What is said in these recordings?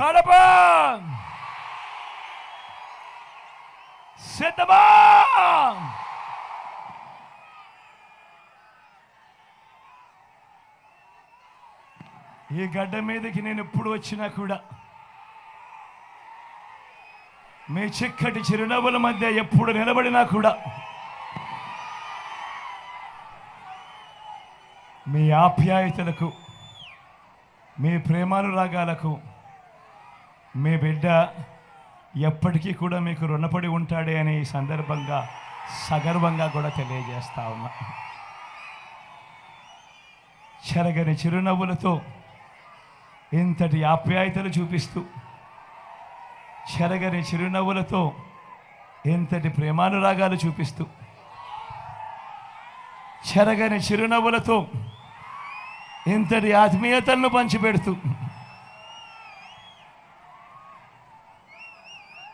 కడప సిద్ధమా? ఈ గడ్డ మీదకి నేను ఎప్పుడు వచ్చినా కూడా మీ చిక్కటి చిరునవ్వుల మధ్య ఎప్పుడు నిలబడినా కూడా మీ ఆప్యాయతలకు, మీ ప్రేమానురాగాలకు మీ బిడ్డ ఎప్పటికీ కూడా మీకు రుణపడి ఉంటాడే అని ఈ సందర్భంగా సగర్వంగా కూడా తెలియజేస్తా ఉన్నా. చెరగని చిరునవ్వులతో ఇంతటి ఆప్యాయతలు చూపిస్తూ, చెరగని చిరునవ్వులతో ఇంతటి ప్రేమానురాగాలు చూపిస్తూ, చెరగని చిరునవ్వులతో ఇంతటి ఆత్మీయతలను పంచిపెడుతూ,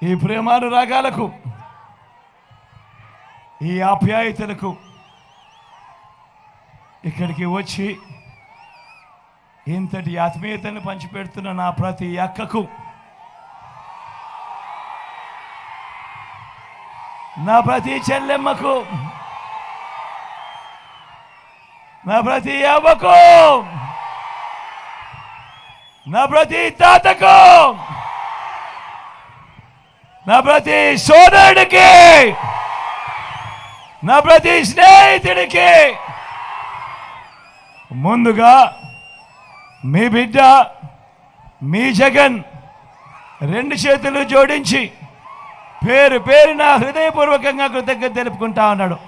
ఈ ప్రేమానురాగాలకు, ఈ ఆప్యాయతలకు ఇక్కడికి వచ్చి ఇంతటి ఆత్మీయతను పంచిపెడుతున్న నా ప్రతి అక్కకు, నా ప్రతి చెల్లెమ్మకు, నా ప్రతి అవ్వకు, నా ప్రతి తాతకు, నా ప్రతి సోదరుడికి, నా ప్రతి స్నేహితుడికి ముందుగా మీ బిడ్డ, మీ జగన్ రెండు చేతులు జోడించి పేరు పేరున హృదయపూర్వకంగా కృతజ్ఞత తెలుపుకుంటా ఉన్నాడు.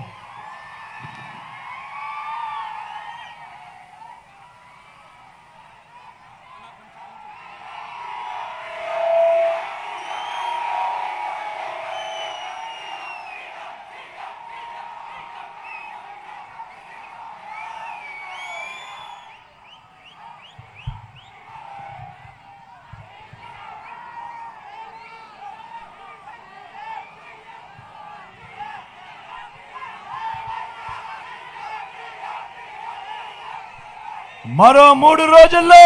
మరో 3 రోజుల్లో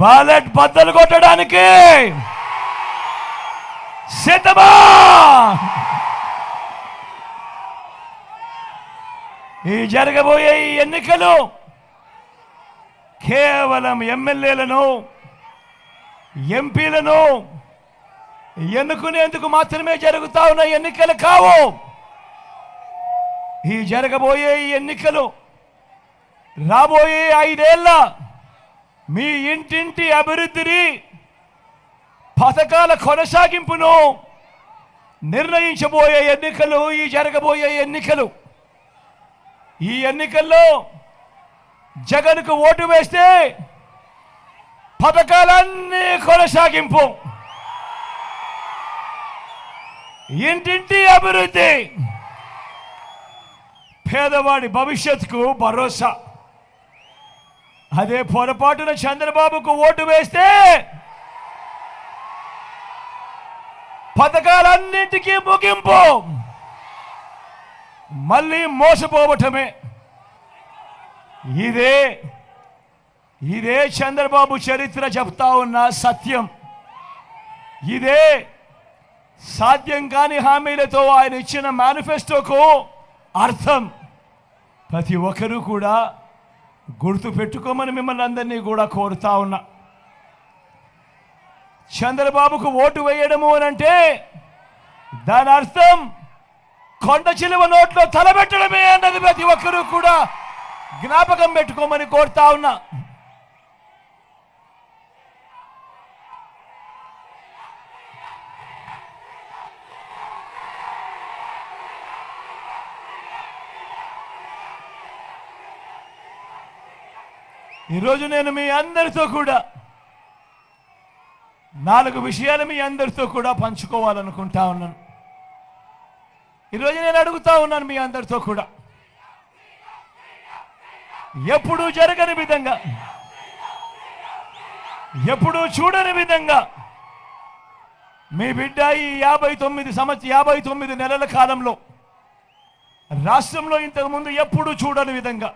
బ్యాలెట్ బద్దలు కొట్టడానికి సిద్ధమా? ఈ జరగబోయే ఈ ఎన్నికలు కేవలం ఎమ్మెల్యేలను, ఎంపీలను ఎన్నుకునేందుకు మాత్రమే జరుగుతా ఉన్న ఎన్నికలు కావు. ఈ జరగబోయే ఈ ఎన్నికలు రాబోయే 5 ఏళ్ల మీ ఇంటింటి అభివృద్ధిని, పథకాల కొనసాగింపును నిర్ణయించబోయే ఎన్నికలు ఈ జరగబోయే ఎన్నికలు. ఈ ఎన్నికల్లో జగన్కు ఓటు వేస్తే పథకాలన్నీ కొనసాగింపు, ఇంటింటి అభివృద్ధి, పేదవాడి భవిష్యత్తుకు భరోసా. అదే పొరపాటున చంద్రబాబుకు ఓటు వేస్తే పథకాలన్నింటికీ ముగింపు, మళ్ళీ మోసపోవటమే. ఇదే చంద్రబాబు చరిత్ర చెప్తా ఉన్న సత్యం. ఇదే సాధ్యం కాని హామీలతో ఆయన ఇచ్చిన మేనిఫెస్టోకు అర్థం. ప్రతి ఒక్కరూ కూడా గుర్తు పెట్టుకోమని మిమ్మల్ని అందరినీ కూడా కోరుతా ఉన్నా. చంద్రబాబుకు ఓటు వేయడము అనంటే దాని అర్థం కొండ చిలువ నోట్లో తలబెట్టడమే అన్నది ప్రతి ఒక్కరూ కూడా జ్ఞాపకం పెట్టుకోమని కోరుతా ఉన్నా. ఈరోజు నేను మీ అందరితో కూడా 4 విషయాలు మీ అందరితో కూడా పంచుకోవాలనుకుంటా ఉన్నాను. ఈరోజు నేను అడుగుతా ఉన్నాను మీ అందరితో కూడా, ఎప్పుడూ జరగని విధంగా, ఎప్పుడూ చూడని విధంగా మీ బిడ్డ ఈ 59 నెలల కాలంలో రాష్ట్రంలో ఇంతకుముందు ఎప్పుడూ చూడని విధంగా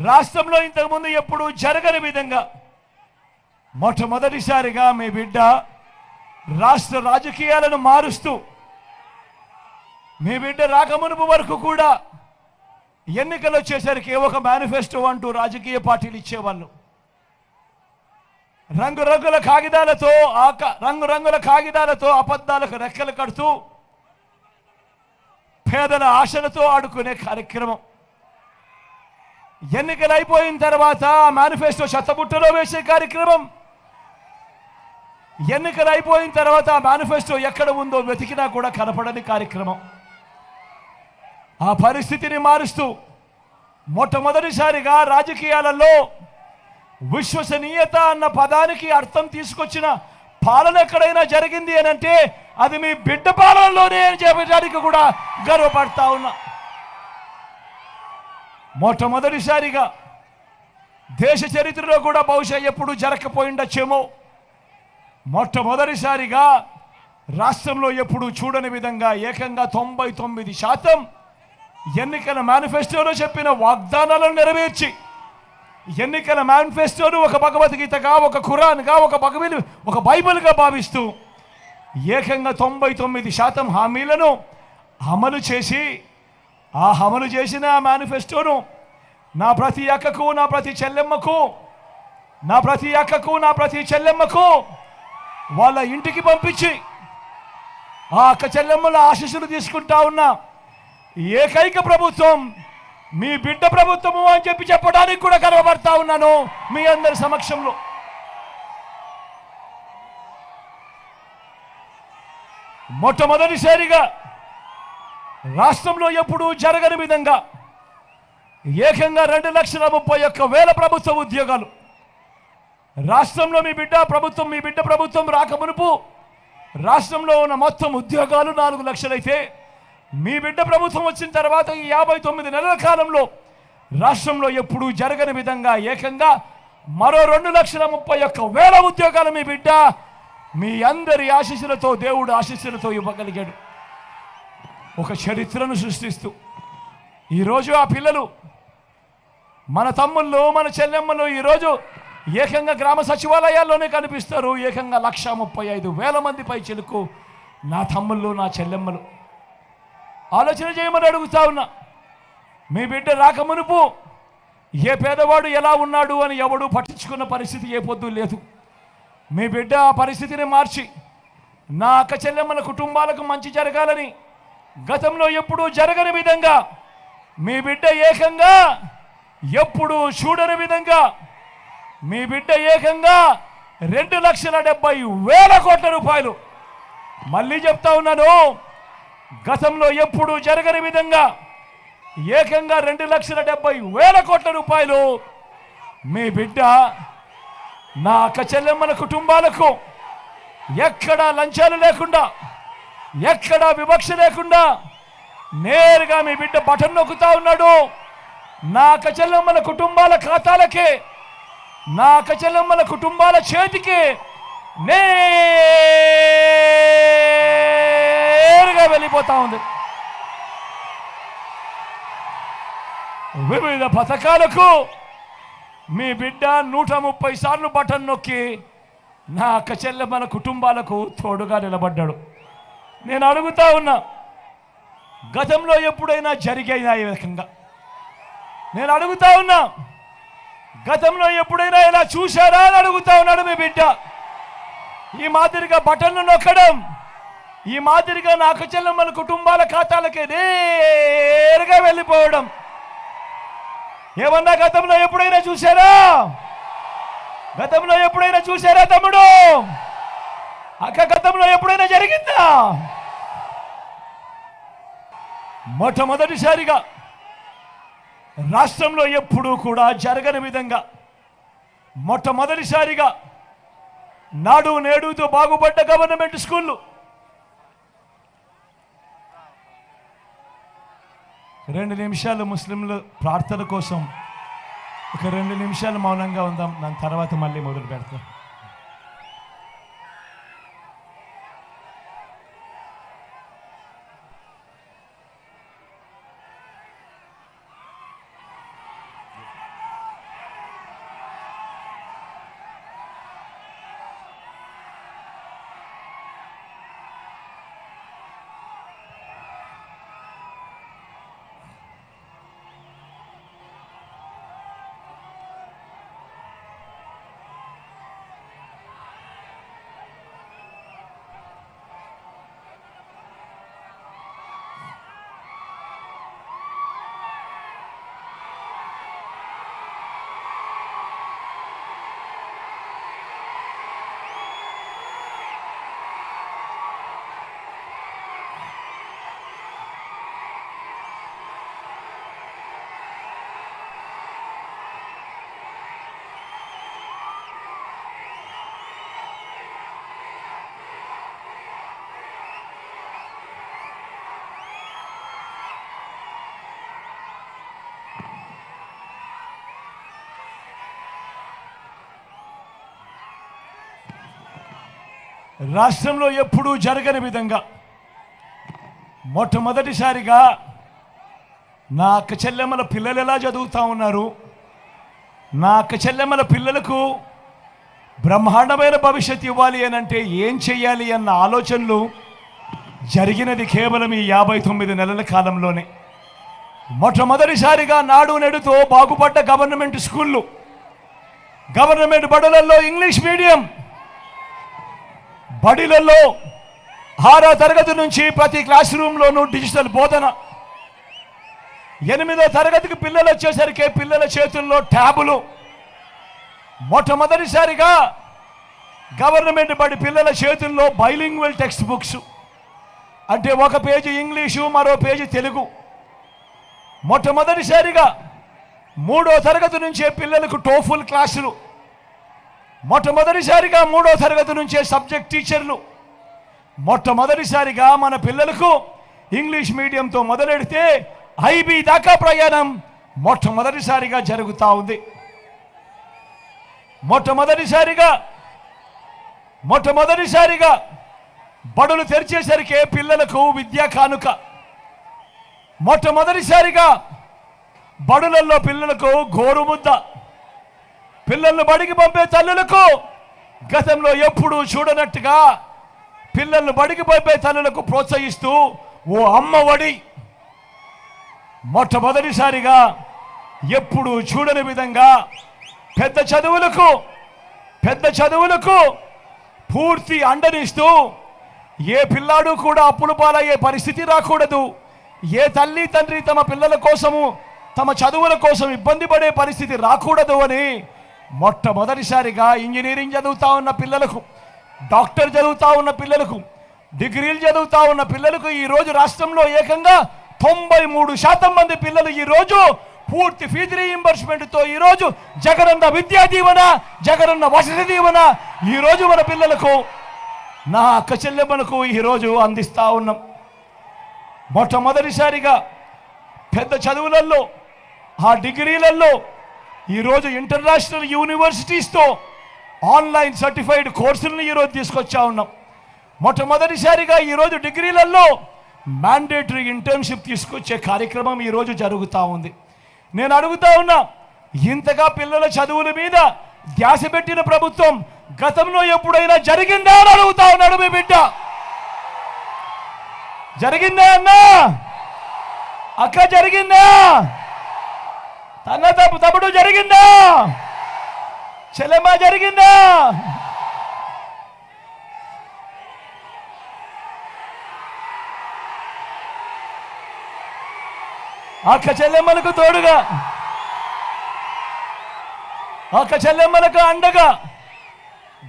రాష్ట్రంలో ఇంతకుముందు ఎప్పుడు జరగని విధంగా మొట్టమొదటిసారిగా మీ బిడ్డ రాష్ట్ర రాజకీయాలను మారుస్తూ, మీ బిడ్డ రాకమునుపు వరకు కూడా ఎన్నికలు వచ్చేసరికి ఒక మేనిఫెస్టో అంటూ రాజకీయ పార్టీలు ఇచ్చేవాళ్ళు. రంగురంగుల కాగితాలతో అబద్ధాలకు రెక్కలు కడుతూ పేదల ఆశలతో ఆడుకునే కార్యక్రమం. ఎన్నికలు అయిపోయిన తర్వాత మేనిఫెస్టో చెత్తబుట్టలో వేసే కార్యక్రమం. ఎన్నికలు అయిపోయిన తర్వాత మేనిఫెస్టో ఎక్కడ ఉందో వెతికినా కూడా కనపడని కార్యక్రమం. ఆ పరిస్థితిని మారుస్తూ మొట్టమొదటిసారిగా రాజకీయాలలో విశ్వసనీయత అన్న పదానికి అర్థం తీసుకొచ్చిన పాలన ఎక్కడైనా జరిగింది అని అంటే అది మీ బిడ్డ పాలనలోనే అని చెప్పడానికి కూడా గర్వపడతా ఉన్నా. మొట్టమొదటిసారిగా దేశ చరిత్రలో కూడా బహుశా ఎప్పుడు జరగకపోయిండొచ్చేమో, మొట్టమొదటిసారిగా రాష్ట్రంలో ఎప్పుడు చూడని విధంగా ఏకంగా 99% ఎన్నికల మేనిఫెస్టోలో చెప్పిన వాగ్దానాలను నెరవేర్చి, ఎన్నికల మేనిఫెస్టోను ఒక భగవద్గీతగా, ఒక ఖురాన్గా, ఒక బైబిల్గా భావిస్తూ ఏకంగా 99% హామీలను అమలు చేసి, ఆ అమలు చేసిన మేనిఫెస్టోను నా ప్రతి అక్కకు, నా ప్రతి చెల్లెమ్మకు వాళ్ళ ఇంటికి పంపించి ఆ అక్క చెల్లెమ్మల ఆశీస్సులు తీసుకుంటా ఉన్నా ఏకైక ప్రభుత్వం మీ బిడ్డ ప్రభుత్వము అని చెప్పడానికి కూడా గర్వపడతా ఉన్నాను మీ అందరి సమక్షంలో. మొట్టమొదటిసారిగా రాష్ట్రంలో ఎప్పుడూ జరగని విధంగా ఏకంగా 2,31,000 ప్రభుత్వ ఉద్యోగాలు రాష్ట్రంలో మీ బిడ్డ ప్రభుత్వం రాకమునుపు రాష్ట్రంలో ఉన్న మొత్తం ఉద్యోగాలు 4 లక్షలు అయితే, మీ బిడ్డ ప్రభుత్వం వచ్చిన తర్వాత ఈ 59 నెలల కాలంలో రాష్ట్రంలో ఎప్పుడూ జరగని విధంగా ఏకంగా మరో 2,31,000 ఉద్యోగాలు మీ బిడ్డ మీ అందరి ఆశీస్సులతో, దేవుడు ఆశీస్సులతో ఇవ్వగలిగాడు. ఒక చరిత్రను సృష్టిస్తూ ఈరోజు ఆ పిల్లలు, మన తమ్ముళ్ళు, మన చెల్లెమ్మలు ఈరోజు ఏకంగా గ్రామ సచివాలయాల్లోనే కనిపిస్తారు. ఏకంగా 1,35,000 మంది పై చిలుకు నా తమ్ముళ్ళు, నా చెల్లెమ్మలు. ఆలోచన చేయమని అడుగుతా ఉన్నా. మీ బిడ్డ రాకమునుపు ఏ పేదవాడు ఎలా ఉన్నాడు అని ఎవడు పట్టించుకున్న పరిస్థితి ఏ పొద్దు లేదు. మీ బిడ్డ ఆ పరిస్థితిని మార్చి నా అక్క చెల్లెమ్మల కుటుంబాలకు మంచి జరగాలని గతంలో ఎప్పుడూ జరగని విధంగా మీ బిడ్డ ఏకంగా ఎప్పుడూ చూడని విధంగా మీ బిడ్డ ఏకంగా 2,70,000 కోట్ల రూపాయలు, మళ్ళీ చెప్తా ఉన్నాను, గతంలో ఎప్పుడూ జరగని విధంగా ఏకంగా 2,70,000 కోట్ల రూపాయలు మీ బిడ్డ నా అక్క చెల్లెమ్మల కుటుంబాలకు ఎక్కడా లంచాలు లేకుండా, ఎక్కడా వివక్ష లేకుండా నేరుగా మీ బిడ్డ బటన్ నొక్కుతా ఉన్నాడు. నా అక్క చెల్లెమ్మల కుటుంబాల ఖాతాలకే, నా అక్క చెల్లెమ్మల కుటుంబాల చేతికి నేరుగా వెళ్ళిపోతా ఉంది. వివిధ పథకాలకు మీ బిడ్డ 130 సార్లు బటన్ నొక్కి నా అక్క చెల్లెమ్మల కుటుంబాలకు తోడుగా నిలబడ్డాడు. నేను అడుగుతా ఉన్నా, గతంలో ఎప్పుడైనా జరిగాయినా ఈ రకంగా? నేను అడుగుతా ఉన్నా, గతంలో ఎప్పుడైనా ఇలా చూశారా అని అడుగుతా ఉన్నాడు మీ బిడ్డ. ఈ మాదిరిగా బటన్లు నొక్కడం, ఈ మాదిరిగా నా అక్క చెల్లెమ్మల కుటుంబాల ఖాతాలకే నేరుగా వెళ్ళిపోవడం ఏమన్నా గతంలో ఎప్పుడైనా చూశారా? గతంలో ఎప్పుడైనా చూశారా తమ్ముడు? అక్క గతంలో ఎప్పుడైనా జరిగిందా? మొట్టమొదటిసారిగా రాష్ట్రంలో ఎప్పుడూ కూడా జరగని విధంగా మొట్టమొదటిసారిగా నాడు నేడుతో బాగుపడ్డ గవర్నమెంట్ స్కూళ్ళు 2 నిమిషాలు ముస్లింలు ప్రార్థన కోసం ఒక 2 నిమిషాలు మౌనంగా ఉందాం. దాని తర్వాత మళ్ళీ మొదలు పెడతాం. రాష్ట్రంలో ఎప్పుడూ జరగని విధంగా మొట్టమొదటిసారిగా నా అక్క చెల్లెమ్మల పిల్లలు ఎలా చదువుతూ ఉన్నారు, నా అక్క చెల్లెమ్మల పిల్లలకు బ్రహ్మాండమైన భవిష్యత్తు ఇవ్వాలి అని అంటే ఏం చెయ్యాలి అన్న ఆలోచనలు జరిగినది కేవలం ఈ 59 నెలల కాలంలోనే. మొట్టమొదటిసారిగా నాడు నేడుతో బాగుపడ్డ గవర్నమెంట్ స్కూళ్ళు, గవర్నమెంట్ బడులలో ఇంగ్లీష్ మీడియం, బడిలలో 6వ తరగతి నుంచి ప్రతి క్లాస్ రూమ్లోనూ డిజిటల్ బోధన, 8వ తరగతికి పిల్లలు వచ్చేసరికి పిల్లల చేతుల్లో ట్యాబులు. మొట్టమొదటిసారిగా గవర్నమెంట్ బడి పిల్లల చేతుల్లో బైలింగ్వల్ టెక్స్ట్ బుక్స్, అంటే ఒక పేజీ ఇంగ్లీషు మరో పేజీ తెలుగు. మొట్టమొదటిసారిగా 3వ తరగతి నుంచే పిల్లలకు టోఫుల్ క్లాసులు, మొట్టమొదటిసారిగా 3వ తరగతి నుంచే సబ్జెక్ట్ టీచర్లు. మొట్టమొదటిసారిగా మన పిల్లలకు ఇంగ్లీష్ మీడియంతో మొదలెడితే ఐబీ దాకా ప్రయాణం మొట్టమొదటిసారిగా జరుగుతూ ఉంది. మొట్టమొదటిసారిగా బడులు తెరిచేసరికి పిల్లలకు విద్యా కానుక, మొట్టమొదటిసారిగా బడులలో పిల్లలకు గోరుముద్ద, పిల్లలను బడికి పంపే తల్లులకు గతంలో ఎప్పుడూ చూడనట్టుగా పిల్లలను బడికి పంపే తల్లులకు ప్రోత్సహిస్తూ ఓ అమ్మ ఒడి, మొట్టమొదటిసారిగా ఎప్పుడు చూడని విధంగా పెద్ద చదువులకు పూర్తి అండనిస్తూ ఏ పిల్లాడు కూడా అప్పుల పాలయ్యే పరిస్థితి రాకూడదు, ఏ తల్లి తండ్రి తమ పిల్లల కోసము తమ చదువుల కోసం ఇబ్బంది పడే పరిస్థితి రాకూడదు అని మొట్టమొదటిసారిగా ఇంజనీరింగ్ చదువుతా ఉన్న పిల్లలకు, డాక్టర్ చదువుతా ఉన్న పిల్లలకు, డిగ్రీలు చదువుతా ఉన్న పిల్లలకు ఈరోజు రాష్ట్రంలో ఏకంగా 93% మంది పిల్లలు ఈరోజు పూర్తి ఫీజు రీయింబర్స్మెంట్తో ఈరోజు జగనన్న విద్యా దీవెన, జగనన్న వసతి దీవెన ఈరోజు మన పిల్లలకు, నా అక్క చెల్లెమ్మలకు ఈరోజు అందిస్తూ ఉన్నాం. మొట్టమొదటిసారిగా పెద్ద చదువులలో, ఆ డిగ్రీలలో ఈరోజు ఇంటర్నేషనల్ యూనివర్సిటీస్తో ఆన్లైన్ సర్టిఫైడ్ కోర్సులను ఈరోజు తీసుకొచ్చా ఉన్నాం. మొట్టమొదటిసారిగా ఈరోజు డిగ్రీలలో మ్యాండేటరీ ఇంటర్న్షిప్ తీసుకొచ్చే కార్యక్రమం ఈరోజు జరుగుతూ ఉంది. నేను అడుగుతా ఉన్నా, ఇంతగా పిల్లల చదువుల మీద ధ్యాస పెట్టిన ప్రభుత్వం గతంలో ఎప్పుడైనా జరిగిందా అని అడుగుతా ఉన్నాడు మీ బిడ్డ. జరిగిందా అన్నా? అక్క జరిగిందా? తమ్ముడు జరిగిందా? చెల్లెమ్మ జరిగిందా? అక్క చెల్లెమ్మలకు తోడుగా, అక్క చెల్లెమ్మలకు అండగా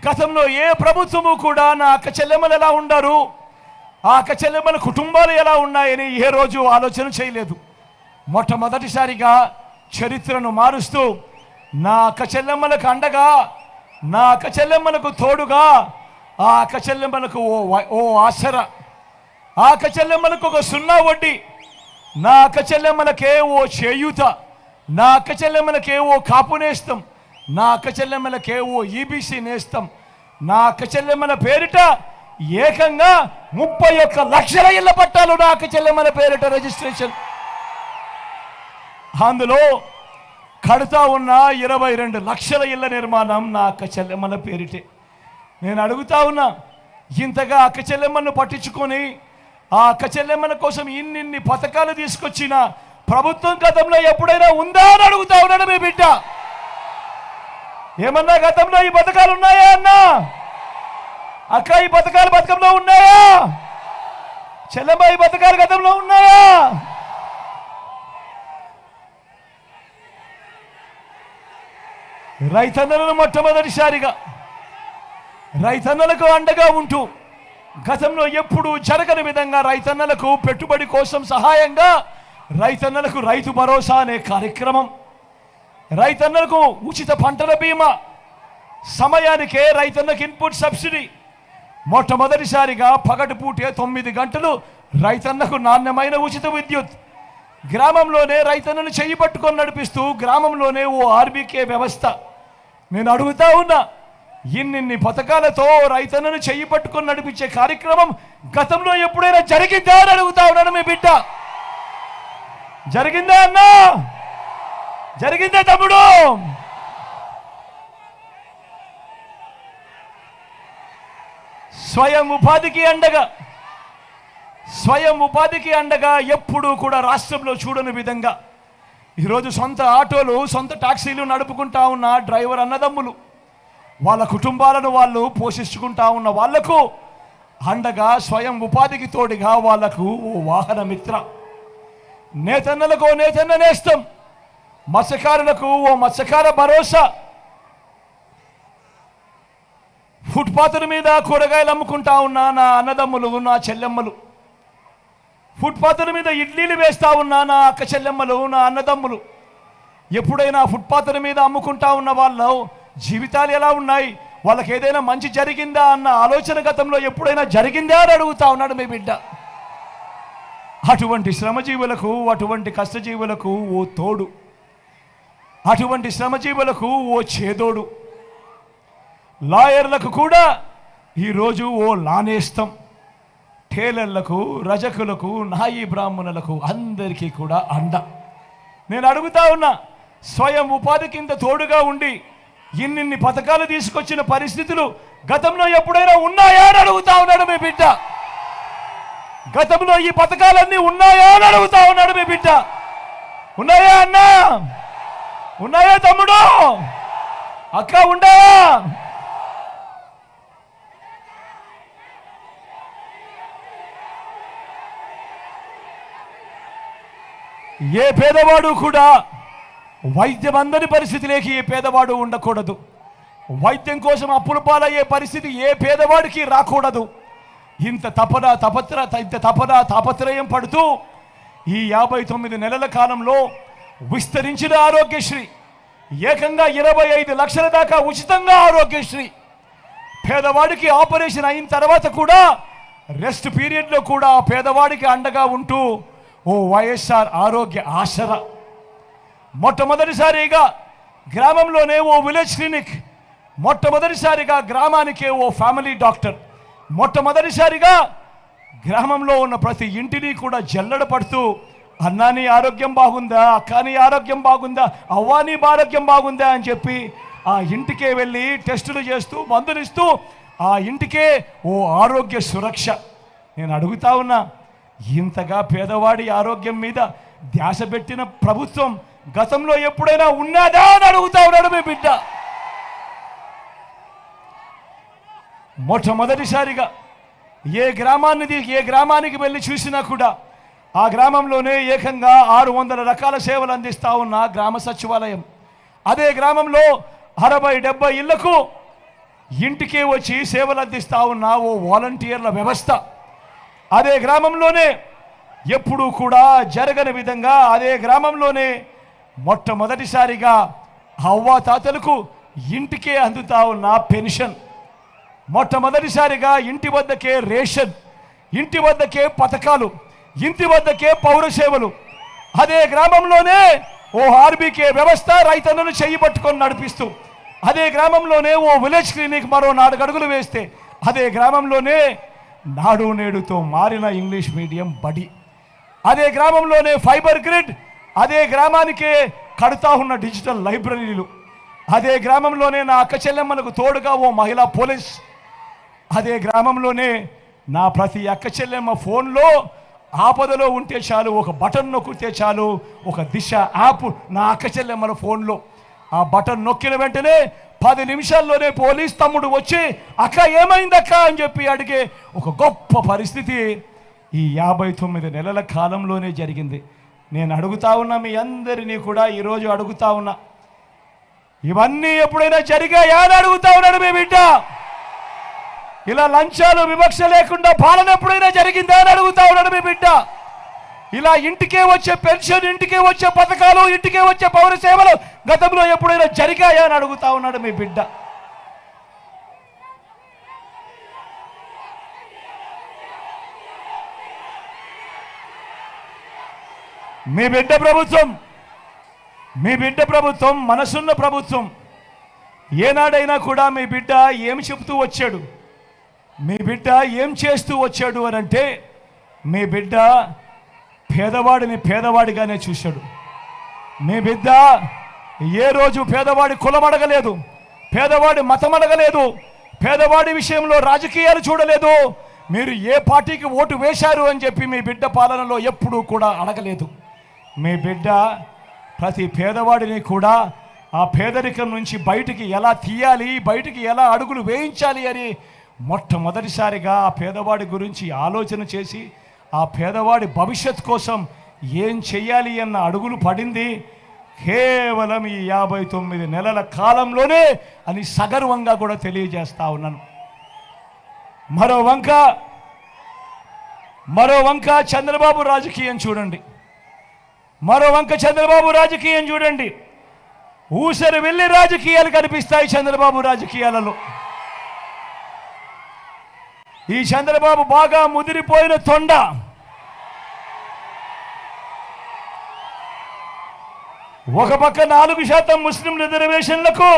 గతంలో ఏ ప్రభుత్వము కూడా నా అక్క చెల్లెమ్మలు ఎలా ఉండారు, ఆ అక్క చెల్లెమ్మల కుటుంబాలు ఎలా ఉన్నాయని ఏ రోజు ఆలోచన చేయలేదు. మొట్టమొదటిసారిగా చరిత్రను మారుస్తూ నా అక్క చెల్లెమ్మలకు అండగా, నా అక్క చెల్లెమ్మలకు తోడుగా, ఆ అక్క చెల్లెమ్మలకు ఓ ఆసరా, ఆ అక్క చెల్లెమ్మలకు ఒక 0 వడ్డీ, నా అక్క చెల్లెమ్మలకే ఓ చేయూత, నా అక్క చెల్లెమ్మలకే ఓ కాపు నేస్తం, నా అక్క చెల్లెమ్మలకే ఓ ఈబీసీ నేస్తం, నా అక్క చెల్లెమ్మల పేరిట ఏకంగా 31 లక్షల ఇళ్ల పట్టాలు నా అక్క చెల్లెమ్మల పేరిట రిజిస్ట్రేషన్. అందులో కడుతా ఉన్న 22 లక్షల ఇళ్ల నిర్మాణం నా అక్క చెల్లెమ్మల పేరిటే. నేను అడుగుతా ఉన్నా, ఇంతగా అక్క చెల్లెమ్మను పట్టించుకొని ఆ అక్క చెల్లెమ్మల కోసం ఇన్ని పథకాలు తీసుకొచ్చిన ప్రభుత్వం గతంలో ఎప్పుడైనా ఉందా అని అడుగుతా ఉన్నాడు మీ బిడ్డ. ఏమన్నా గతంలో ఈ పథకాలు ఉన్నాయా అన్నా? అక్క ఈ పథకాలు పథకంలో ఉన్నాయా? చెల్లెమ్మ ఈ పథకాలు గతంలో ఉన్నాయా? రైతన్నలను మొట్టమొదటిసారిగా రైతన్నలకు అండగా ఉంటూ గతంలో ఎప్పుడు జరగని విధంగా రైతన్నలకు పెట్టుబడి కోసం సహాయంగా రైతన్నలకు రైతు భరోసా అనే కార్యక్రమం, రైతన్నలకు ఉచిత పంటల బీమా, సమయానికే రైతన్నకు ఇన్పుట్ సబ్సిడీ, మొట్టమొదటిసారిగా పగటిపూటే 9 గంటలు రైతన్నకు నాణ్యమైన ఉచిత విద్యుత్, గ్రామంలోనే రైతన్నను చెయ్యి పట్టుకొని నడిపిస్తూ గ్రామంలోనే ఓ ఆర్బీకే వ్యవస్థ. నేను అడుగుతా ఉన్నా, ఇన్నిన్ని పథకాలతో రైతన్నను చెయ్యి పట్టుకొని నడిపించే కార్యక్రమం గతంలో ఎప్పుడైనా జరిగిందా అని అడుగుతా ఉన్నాను మీ బిడ్డ. జరిగిందా అన్నా? జరిగిందా తమ్ముడు? స్వయం ఉపాధికి అండగా ఎప్పుడూ కూడా రాష్ట్రంలో చూడని విధంగా ఈరోజు సొంత ఆటోలు, సొంత టాక్సీలు నడుపుకుంటా ఉన్న డ్రైవర్ అన్నదమ్ములు, వాళ్ళ కుటుంబాలను వాళ్ళు పోషించుకుంటా ఉన్న వాళ్లకు అండగా స్వయం ఉపాధికి తోడుగా వాళ్లకు ఓ వాహన మిత్ర, నేతన్నలకు ఓ నేతన్న నేస్తం, మత్స్యకారులకు ఓ మత్స్యకార భరోసా, ఫుట్పాత్ల మీద కూరగాయలు అమ్ముకుంటా ఉన్నా నా అన్నదమ్ములు, నా చెల్లెమ్మలు, ఫుట్పాత్ల మీద ఇడ్లీలు వేస్తా ఉన్నా నా అక్క చెల్లెమ్మలు, నా అన్నదమ్ములు, ఎప్పుడైనా ఫుట్పాత్ల మీద అమ్ముకుంటా ఉన్న వాళ్ళు జీవితాలు ఎలా ఉన్నాయి, వాళ్ళకి ఏదైనా మంచి జరిగిందా అన్న ఆలోచన గతంలో ఎప్పుడైనా జరిగిందా అని అడుగుతా ఉన్నాడు మీ బిడ్డ. అటువంటి శ్రమజీవులకు, అటువంటి కష్టజీవులకు ఓ తోడు, అటువంటి శ్రమజీవులకు ఓ చేదోడు, లాయర్లకు కూడా ఈరోజు ఓ లానేస్తం, టేలర్లకు, రజకులకు, నాయి బ్రాహ్మణులకు అందరికీ కూడా అండ. నేను అడుగుతా ఉన్నా, స్వయం ఉపాధి కింద తోడుగా ఉండి ఇన్నిన్ని పథకాలు తీసుకొచ్చిన పరిస్థితులు గతంలో ఎప్పుడైనా ఉన్నాయా అని అడుగుతా ఉన్నాడు మీ బిడ్డ. గతంలో ఈ పథకాలన్నీ ఉన్నాయా అని అడుగుతా ఉన్నాడు మీ బిడ్డ. ఉన్నాయా అన్నా? ఉన్నాయా తమ్ముడు? అక్క ఉన్నాయా? ఏ పేదవాడు కూడా వైద్యం అందని పరిస్థితిలోకి ఏ పేదవాడు ఉండకూడదు. వైద్యం కోసం అప్పులు పాలయ్యే పరిస్థితి ఏ పేదవాడికి రాకూడదు. ఇంత తాపత్రయం పడుతూ ఈ 59 నెలల కాలంలో విస్తరించిన ఆరోగ్యశ్రీ, ఏకంగా 25 లక్షల దాకా ఉచితంగా ఆరోగ్యశ్రీ, పేదవాడికి ఆపరేషన్ అయిన తర్వాత కూడా రెస్ట్ పీరియడ్లో కూడా పేదవాడికి అండగా ఉంటూ ఓ వైఎస్ఆర్ ఆరోగ్య ఆసరా, మొట్టమొదటిసారిగా గ్రామంలోనే ఓ విలేజ్ క్లినిక్, మొట్టమొదటిసారిగా గ్రామానికే ఓ ఫ్యామిలీ డాక్టర్, మొట్టమొదటిసారిగా గ్రామంలో ఉన్న ప్రతి ఇంటిని కూడా జల్లెడ పడుతూ అన్నా నీ ఆరోగ్యం బాగుందా, అక్క నీ ఆరోగ్యం బాగుందా, అవ్వా నీ ఆరోగ్యం బాగుందా అని చెప్పి ఆ ఇంటికే వెళ్ళి టెస్టులు చేస్తూ మందులిస్తూ ఆ ఇంటికే ఓ ఆరోగ్య సురక్ష. నేను అడుగుతా ఉన్నా, ఇంతగా పేదవాడి ఆరోగ్యం మీద ధ్యాస పెట్టిన ప్రభుత్వం గతంలో ఎప్పుడైనా ఉన్నదా అని అడుగుతా ఉన్నాడు మీ బిడ్డ. మొట్టమొదటిసారిగా ఏ గ్రామానికి వెళ్ళి చూసినా కూడా ఆ గ్రామంలోనే ఏకంగా 600 రకాల సేవలు అందిస్తా ఉన్న గ్రామ సచివాలయం, అదే గ్రామంలో 60-70 ఇళ్లకు ఇంటికే వచ్చి సేవలు అందిస్తా ఉన్న ఓ వాలంటీర్ల వ్యవస్థ, అదే గ్రామంలోనే ఎప్పుడూ కూడా జరగని విధంగా అదే గ్రామంలోనే మొట్టమొదటిసారిగా అవ్వాతాతలకు ఇంటికే అందుతా ఉన్న పెన్షన్, మొట్టమొదటిసారిగా ఇంటి వద్దకే రేషన్, ఇంటి వద్దకే పథకాలు, ఇంటి వద్దకే పౌర సేవలు, అదే గ్రామంలోనే ఓ ఆర్బీకే వ్యవస్థ రైతన్నను చెయ్యి పట్టుకొని నడిపిస్తూ, అదే గ్రామంలోనే ఓ విలేజ్ క్లినిక్ మరో 4 అడుగులు వేస్తే, అదే గ్రామంలోనే నాడు నేడుతో మారిన ఇంగ్లీష్ మీడియం బడి, అదే గ్రామంలోనే ఫైబర్ గ్రిడ్, అదే గ్రామానికే కడుతా ఉన్న డిజిటల్ లైబ్రరీలు, అదే గ్రామంలోనే నా అక్క చెల్లెమ్మలకు తోడుగా ఓ మహిళా పోలీస్, అదే గ్రామంలోనే నా ప్రతి అక్క చెల్లెమ్మ ఫోన్లో ఆపదలో ఉంటే చాలు ఒక బటన్ నొక్కితే చాలు ఒక దిశ యాప్ నా అక్క చెల్లెమ్మల ఫోన్లో, ఆ బటన్ నొక్కిన వెంటనే 10 నిమిషాల్లోనే పోలీస్ తమ్ముడు వచ్చి అక్క ఏమైందక్క అని చెప్పి అడిగే ఒక గొప్ప పరిస్థితి ఈ 59 నెలల కాలంలోనే జరిగింది. నేను అడుగుతా ఉన్నా మీ అందరినీ కూడా ఈరోజు అడుగుతా ఉన్నా, ఇవన్నీ ఎప్పుడైనా జరిగాయా అని అడుగుతా ఉన్నాడు మీ బిడ్డ. ఇలా లంచాలు వివక్ష లేకుండా పాలన ఎప్పుడైనా జరిగిందా అని అడుగుతా ఉన్నాడు మీ బిడ్డ. ఇలా ఇంటికే వచ్చే పెన్షన్, ఇంటికే వచ్చే పథకాలు, ఇంటికే వచ్చే పౌర సేవలు గతంలో ఎప్పుడైనా జరిగాయా అని అడుగుతా ఉన్నాడు మీ బిడ్డ. మీ బిడ్డ ప్రభుత్వం మనసున్న ప్రభుత్వం, ఏనాడైనా కూడా మీ బిడ్డ ఏం చెప్తూ వచ్చాడు, మీ బిడ్డ ఏం చేస్తూ వచ్చాడు అని అంటే, మీ బిడ్డ పేదవాడిని పేదవాడిగానే చూశాడు. మీ బిడ్డ ఏ రోజు పేదవాడి కులం అడగలేదు, పేదవాడి మతం అడగలేదు, పేదవాడి విషయంలో రాజకీయాలు చూడలేదు, మీరు ఏ పార్టీకి ఓటు వేశారు అని చెప్పి మీ బిడ్డ పాలనలో ఎప్పుడూ కూడా అడగలేదు. మీ బిడ్డ ప్రతి పేదవాడిని కూడా ఆ పేదరికం నుంచి బయటికి ఎలా తీయాలి, బయటికి ఎలా అడుగులు వేయించాలి అని మొట్టమొదటిసారిగా ఆ పేదవాడి గురించి ఆలోచన చేసి ఆ పేదవాడి భవిష్యత్ కోసం ఏం చెయ్యాలి అన్న అడుగులు పడింది కేవలం ఈ 59 నెలల కాలంలోనే అని సగర్వంగా కూడా తెలియజేస్తా ఉన్నాను. మరో వంక చంద్రబాబు రాజకీయం చూడండి, ఊసరి వెళ్ళి రాజకీయాలు కనిపిస్తాయి చంద్రబాబు రాజకీయాలలో. ఈ చంద్రబాబు బాగా ముదిరిపోయిన తొండ. ఒక పక్క 4% ముస్లిం రిజర్వేషన్లకు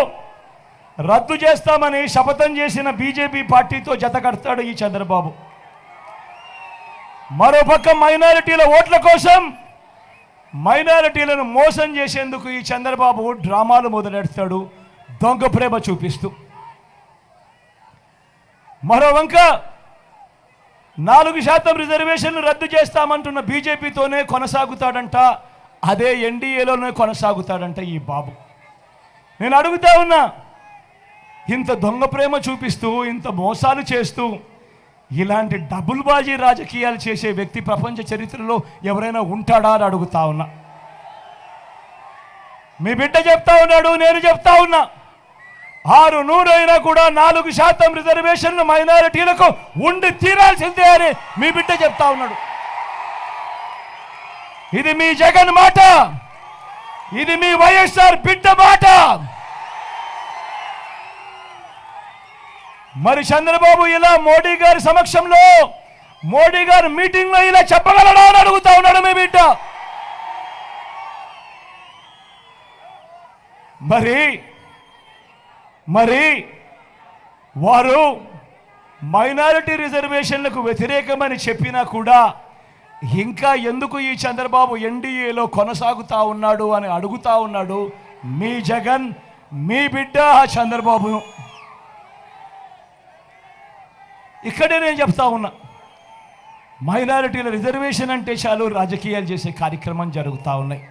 రద్దు చేస్తామని శపథం చేసిన బీజేపీ పార్టీతో జత కడతాడు ఈ చంద్రబాబు. మరోపక్క మైనారిటీల ఓట్ల కోసం మైనారిటీలను మోసం చేసేందుకు ఈ చంద్రబాబు డ్రామాలు మొదలెడతాడు, దొంగ ప్రేమ చూపిస్తూ. మరో వంక 4% రిజర్వేషన్లు రద్దు చేస్తామంటున్న బీజేపీతోనే కొనసాగుతాడంట, అదే ఎన్డీఏలోనే కొనసాగుతాడంట ఈ బాబు. నేను అడుగుతా ఉన్నా, ఇంత దొంగ ప్రేమ చూపిస్తూ, ఇంత మోసాలు చేస్తూ, ఇలాంటి డబుల్ బాజీ రాజకీయాలు చేసే వ్యక్తి ప్రపంచ చరిత్రలో ఎవరైనా ఉంటాడా అని అడుగుతా ఉన్నా. మీ బిడ్డ చెప్తా ఉన్నాడు, నేను చెప్తా ఉన్నా, 600 అయినా కూడా 4% రిజర్వేషన్లు మైనారిటీలకు ఉండి తీరాల్సిందే అని మీ బిడ్డ చెప్తా ఉన్నాడు. ఇది మీ జగన్ మాట, ఇది మీ వైఎస్ఆర్ బిడ్డ మాట. మరి చంద్రబాబు ఇలా మోడీ గారి సమక్షంలో, మోడీ గారి మీటింగ్లో ఇలా చెప్పగలడా అని అడుగుతా ఉన్నాడు మీ బిడ్డ. మరి వారు మైనారిటీ రిజర్వేషన్లకు వ్యతిరేకమని చెప్పినా కూడా ఇంకా ఎందుకు ఈ చంద్రబాబు ఎన్డీఏలో కొనసాగుతా ఉన్నాడు అని అడుగుతా ఉన్నాడు మీ జగన్, మీ బిడ్డ చంద్రబాబు. ఇక్కడే నేను చెప్తా ఉన్నా, మైనారిటీల రిజర్వేషన్ అంటే చాలు రాజకీయాలు చేసే కార్యక్రమం జరుగుతూ ఉన్నాయి.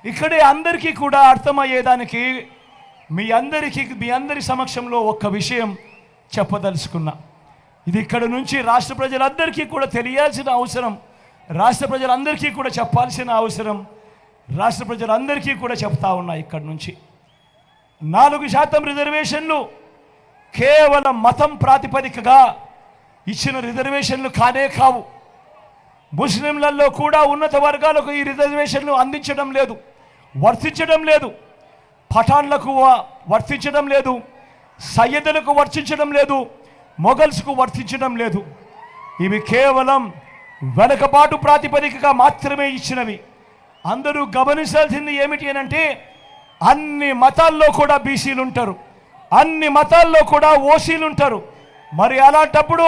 ఇక్కడే అందరికీ కూడా అర్థమయ్యేదానికి మీ అందరి సమక్షంలో ఒక్క విషయం చెప్పదలుచుకున్నా. ఇది ఇక్కడ నుంచి రాష్ట్ర ప్రజలందరికీ కూడా తెలియాల్సిన అవసరం, రాష్ట్ర ప్రజలందరికీ కూడా చెప్పాల్సిన అవసరం, రాష్ట్ర ప్రజలందరికీ కూడా చెప్తా ఉన్నా. ఇక్కడి నుంచి 4% రిజర్వేషన్లు కేవలం మతం ప్రాతిపదికగా ఇచ్చిన రిజర్వేషన్లు కానే కావు. ముస్లింలలో కూడా ఉన్నత వర్గాలకు ఈ రిజర్వేషన్లు అందించడం లేదు, వర్తించడం లేదు. పఠాన్లకు వర్తించడం లేదు, సయ్యదులకు వర్తించడం లేదు, మొఘల్స్కు వర్తించడం లేదు. ఇవి కేవలం వెనకబాటు ప్రాతిపదికగా మాత్రమే ఇచ్చినవి. అందరూ గమనించాల్సింది ఏమిటి అంటే, అన్ని మతాల్లో కూడా బీసీలు ఉంటారు, అన్ని మతాల్లో కూడా ఓసీలు ఉంటారు. మరి అలాంటప్పుడు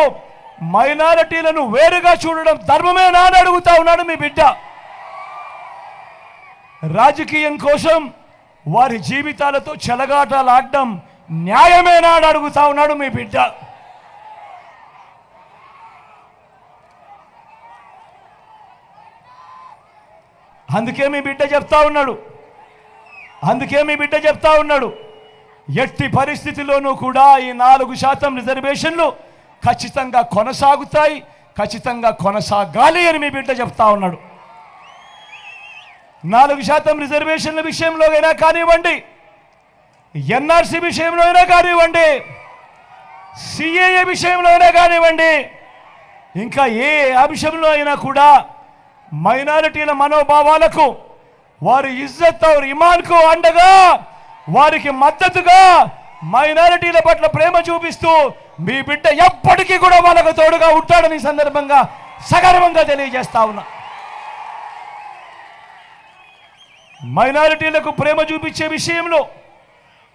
మైనారిటీలను వేరుగా చూడడం ధర్మమేనా అని అడుగుతా ఉన్నాడు మీ బిడ్డ. రాజకీయం కోసం వారి జీవితాలతో చెలగాటలాడడం న్యాయమేనా అని అడుగుతా ఉన్నాడు మీ బిడ్డ. అందుకే మీ బిడ్డ చెప్తా ఉన్నాడు, ఎట్టి పరిస్థితిలోనూ కూడా ఈ 4% రిజర్వేషన్లు ఖచ్చితంగా కొనసాగుతాయి, ఖచ్చితంగా కొనసాగాలి అని మీ బిడ్డ చెప్తా ఉన్నాడు. 4% రిజర్వేషన్ల విషయంలో అయినా కానివ్వండి, ఎన్ఆర్సీ విషయంలో అయినా కానివ్వండి, సిఏఏ విషయంలో అయినా కానివ్వండి, ఇంకా ఏ అంశంలో అయినా కూడా మైనారిటీల మనోభావాలకు, వారి ఇజ్జత్ और ఇమాన్కు అండగా, వారికి మద్దతుగా, మైనారిటీల పట్ల ప్రేమ చూపిస్తూ మీ బిడ్డ ఎప్పటికీ కూడా వాళ్ళకు తోడుగా ఉంటాడని సందర్భంగా సగర్వంగా తెలియజేస్తా ఉన్నా. మైనారిటీలకు ప్రేమ చూపించే విషయంలో,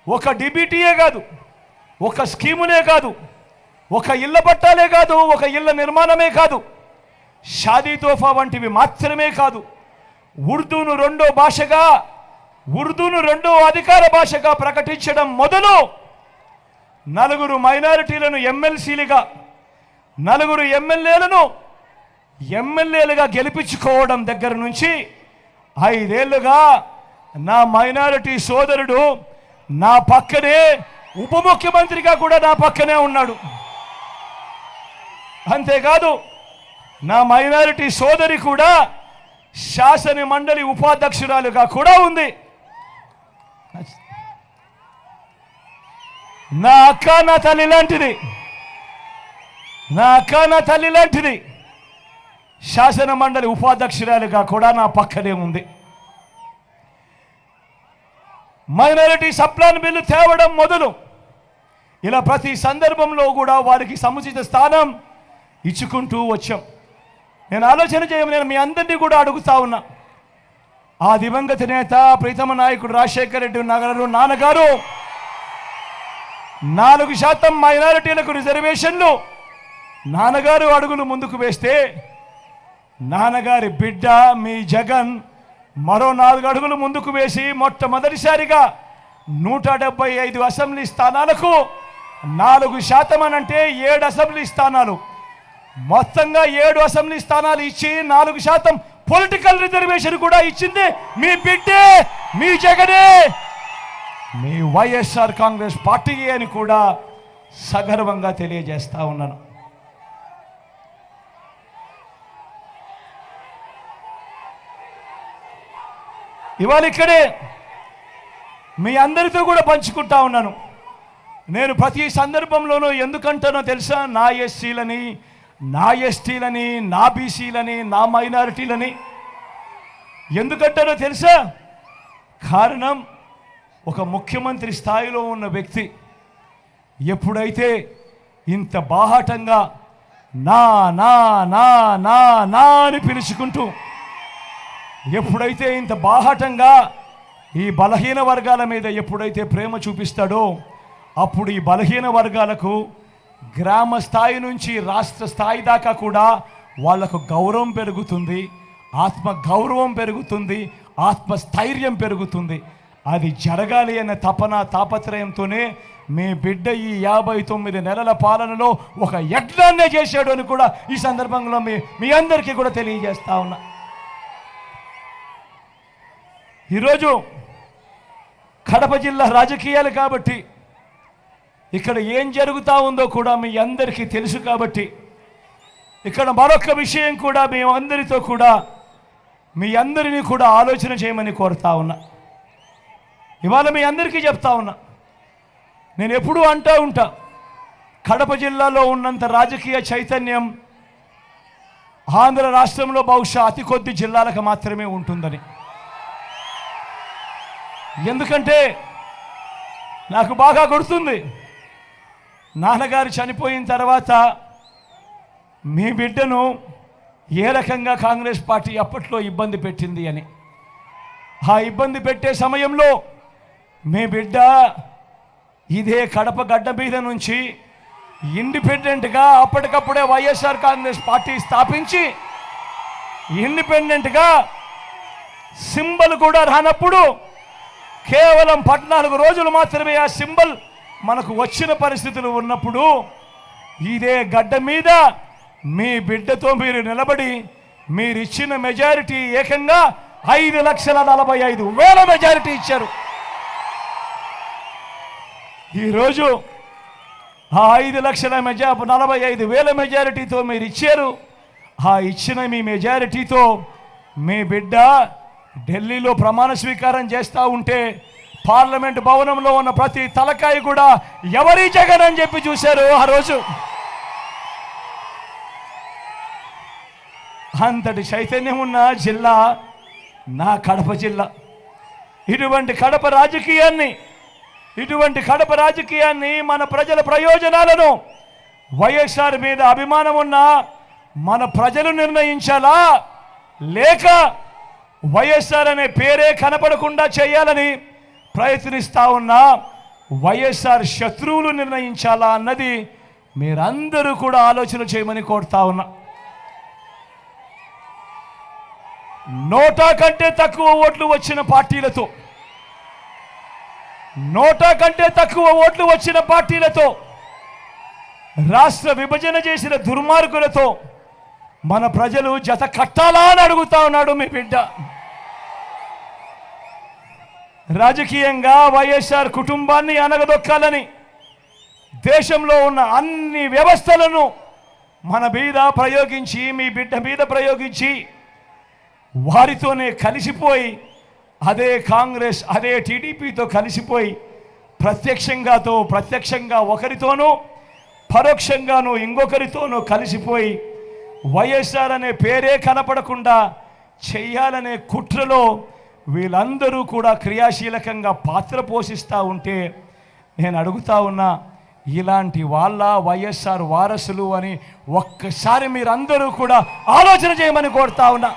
ఒక డిబిటీయే కాదు, ఒక స్కీమునే కాదు, ఒక ఇళ్ల పట్టాలే కాదు, ఒక ఇళ్ల నిర్మాణమే కాదు, షాదీ తోఫా వంటివి మాత్రమే కాదు, ఉర్దూను రెండో అధికార భాషగా ప్రకటించడం మొదలు 4 మైనారిటీలను ఎమ్మెల్సీలుగా, 4 ఎమ్మెల్యేలుగా గెలిపించుకోవడం దగ్గర నుంచి 5 ఏళ్లుగా నా మైనారిటీ సోదరుడు నా పక్కనే, ఉప ముఖ్యమంత్రిగా కూడా నా పక్కనే ఉన్నాడు. అంతేకాదు నా మైనారిటీ సోదరి కూడా శాసన మండలి ఉపాధ్యక్షురాలుగా కూడా ఉంది. నా అక్క నా తల్లి లాంటిది శాసన మండలి ఉపాధ్యక్షురాలుగా కూడా నా పక్కనే ఉంది. మైనారిటీ సప్లాన్ బిల్లు తేవడం మొదలు ఇలా ప్రతి సందర్భంలో కూడా వారికి సముచిత స్థానం ఇచ్చుకుంటూ వచ్చాం. నేను ఆలోచన చేయమని నేను మీ అందరినీ కూడా అడుగుతా ఉన్నా. ఆ దివంగత నేత ప్రీతమ నాయకుడు రాజశేఖర రెడ్డి నాన్నగారు 4% మైనారిటీలకు రిజర్వేషన్లు నాన్నగారు అడుగులు ముందుకు వేస్తే, నాన్నగారి బిడ్డ మీ జగన్ మరో 4 అడుగులు ముందుకు వేసి మొట్టమొదటిసారిగా 175 అసెంబ్లీ స్థానాలకు 4% అనంటే 7 అసెంబ్లీ స్థానాలు, మొత్తంగా 7 అసెంబ్లీ స్థానాలు ఇచ్చి 4% పొలిటికల్ రిజర్వేషన్ కూడా ఇచ్చింది మీ బిడ్డే, మీ జగనే, మీ వైఎస్ఆర్ కాంగ్రెస్ పార్టీ అని కూడా సగర్వంగా తెలియజేస్తా ఉన్నాను. ఇవాళ ఇక్కడే మీ అందరితో కూడా పంచుకుంటా ఉన్నాను. నేను ప్రతి సందర్భంలోనూ ఎందుకంటానో తెలుసా? నా ఎస్సీలని, నా ఎస్టీలని, నా బీసీలని, నా మైనారిటీలని ఎందుకంటానో తెలుసా? కారణం, ఒక ముఖ్యమంత్రి స్థాయిలో ఉన్న వ్యక్తి ఎప్పుడైతే ఇంత బాహాటంగా నా నా నా నా నా అని పిలుచుకుంటూ, ఎప్పుడైతే ఇంత బాహాటంగా ఈ బలహీన వర్గాల మీద ఎప్పుడైతే ప్రేమ చూపిస్తాడో, అప్పుడు ఈ బలహీన వర్గాలకు గ్రామ స్థాయి నుంచి రాష్ట్ర స్థాయి దాకా కూడా వాళ్లకు గౌరవం పెరుగుతుంది, ఆత్మ గౌరవం పెరుగుతుంది, ఆత్మస్థైర్యం పెరుగుతుంది. అది జరగాలి అనే తాపత్రయంతోనే మీ బిడ్డ ఈ 59 నెలల పాలనలో ఒక యజ్ఞాన్నే చేశాడు అని కూడా ఈ సందర్భంలో మీ అందరికీ కూడా తెలియజేస్తా ఉన్నా. ఈరోజు కడప జిల్లా రాజకీయాలు కాబట్టి, ఇక్కడ ఏం జరుగుతూ ఉందో కూడా మీ అందరికీ తెలుసు కాబట్టి, ఇక్కడ మరొక విషయం కూడా మేమందరితో కూడా మీ అందరినీ కూడా ఆలోచన చేయమని కోరుతా ఉన్నా. ఇవాళ మీ అందరికీ చెప్తా ఉన్నా, నేను ఎప్పుడూ అంటూ ఉంటా, కడప జిల్లాలో ఉన్నంత రాజకీయ చైతన్యం ఆంధ్ర రాష్ట్రంలో బహుశా అతి కొద్ది జిల్లాలకు మాత్రమే ఉంటుందని. ఎందుకంటే నాకు బాగా గుర్తుంది, నాన్నగారు చనిపోయిన తర్వాత మీ బిడ్డను ఏ రకంగా కాంగ్రెస్ పార్టీ అప్పట్లో ఇబ్బంది పెట్టింది అని. ఆ ఇబ్బంది పెట్టే సమయంలో మీ బిడ్డ ఇదే కడప గడ్డ మీద నుంచి ఇండిపెండెంట్గా అప్పటికప్పుడే వైఎస్ఆర్ కాంగ్రెస్ పార్టీ స్థాపించి ఇండిపెండెంట్గా సింబల్ కూడా రానప్పుడు కేవలం 14 రోజులు మాత్రమే ఆ సింబల్ మనకు వచ్చిన పరిస్థితులు ఉన్నప్పుడు ఇదే గడ్డ మీద మీ బిడ్డతో మీరు నిలబడి మీరిచ్చిన మెజారిటీ ఏకంగా 5,45,000 మెజారిటీ ఇచ్చారు. ఈరోజు ఆ 5,45,000 మెజారిటీతో మీరు ఇచ్చారు. ఆ ఇచ్చిన మీ మెజారిటీతో మీ బిడ్డ ఢిల్లీలో ప్రమాణ స్వీకారం చేస్తూ ఉంటే పార్లమెంట్ భవనంలో ఉన్న ప్రతి తలకాయ కూడా ఎవరి జగన్ అని చెప్పి చూశారు. ఆ రోజు అంతటి చైతన్యం ఉన్న జిల్లా నా కడప జిల్లా. ఇటువంటి కడప రాజకీయాన్ని మన ప్రజల ప్రయోజనాలను వైఎస్ఆర్ మీద అభిమానం ఉన్న మన ప్రజలు నిర్ణయించాలా, లేక వైఎస్ఆర్ అనే పేరే కనపడకుండా చేయాలని ప్రయత్నిస్తా ఉన్న వైఎస్ఆర్ శత్రువులు నిర్ణయించాలా అన్నది మీరందరూ కూడా ఆలోచన చేయమని కోరుతా ఉన్నా. 100 కంటే తక్కువ ఓట్లు వచ్చిన పార్టీలతో 100 కంటే తక్కువ ఓట్లు వచ్చిన పార్టీలతో రాష్ట్ర విభజన చేసిన దుర్మార్గులతో మన ప్రజలు జత కట్టాలా అని అడుగుతా ఉన్నాడు మీ బిడ్డ. రాజకీయంగా వైఎస్ఆర్ కుటుంబాన్ని అనగదొక్కాలని దేశంలో ఉన్న అన్ని వ్యవస్థలను మన మీద ప్రయోగించి, మీ బిడ్డ మీద ప్రయోగించి, వారితోనే కలిసిపోయి, అదే కాంగ్రెస్ అదే టీడీపీతో కలిసిపోయి ప్రత్యక్షంగా ఒకరితోనూ పరోక్షంగానూ ఇంకొకరితోనూ కలిసిపోయి వైఎస్ఆర్ అనే పేరే కనపడకుండా చెయ్యాలనే కుట్రలో వీళ్ళందరూ కూడా క్రియాశీలకంగా పాత్ర పోషిస్తూ ఉంటే నేను అడుగుతా ఉన్నా, ఇలాంటి వాళ్ళ వైఎస్ఆర్ వారసులు అని ఒక్కసారి మీరందరూ కూడా ఆలోచన చేయమని కోరుతా ఉన్నా.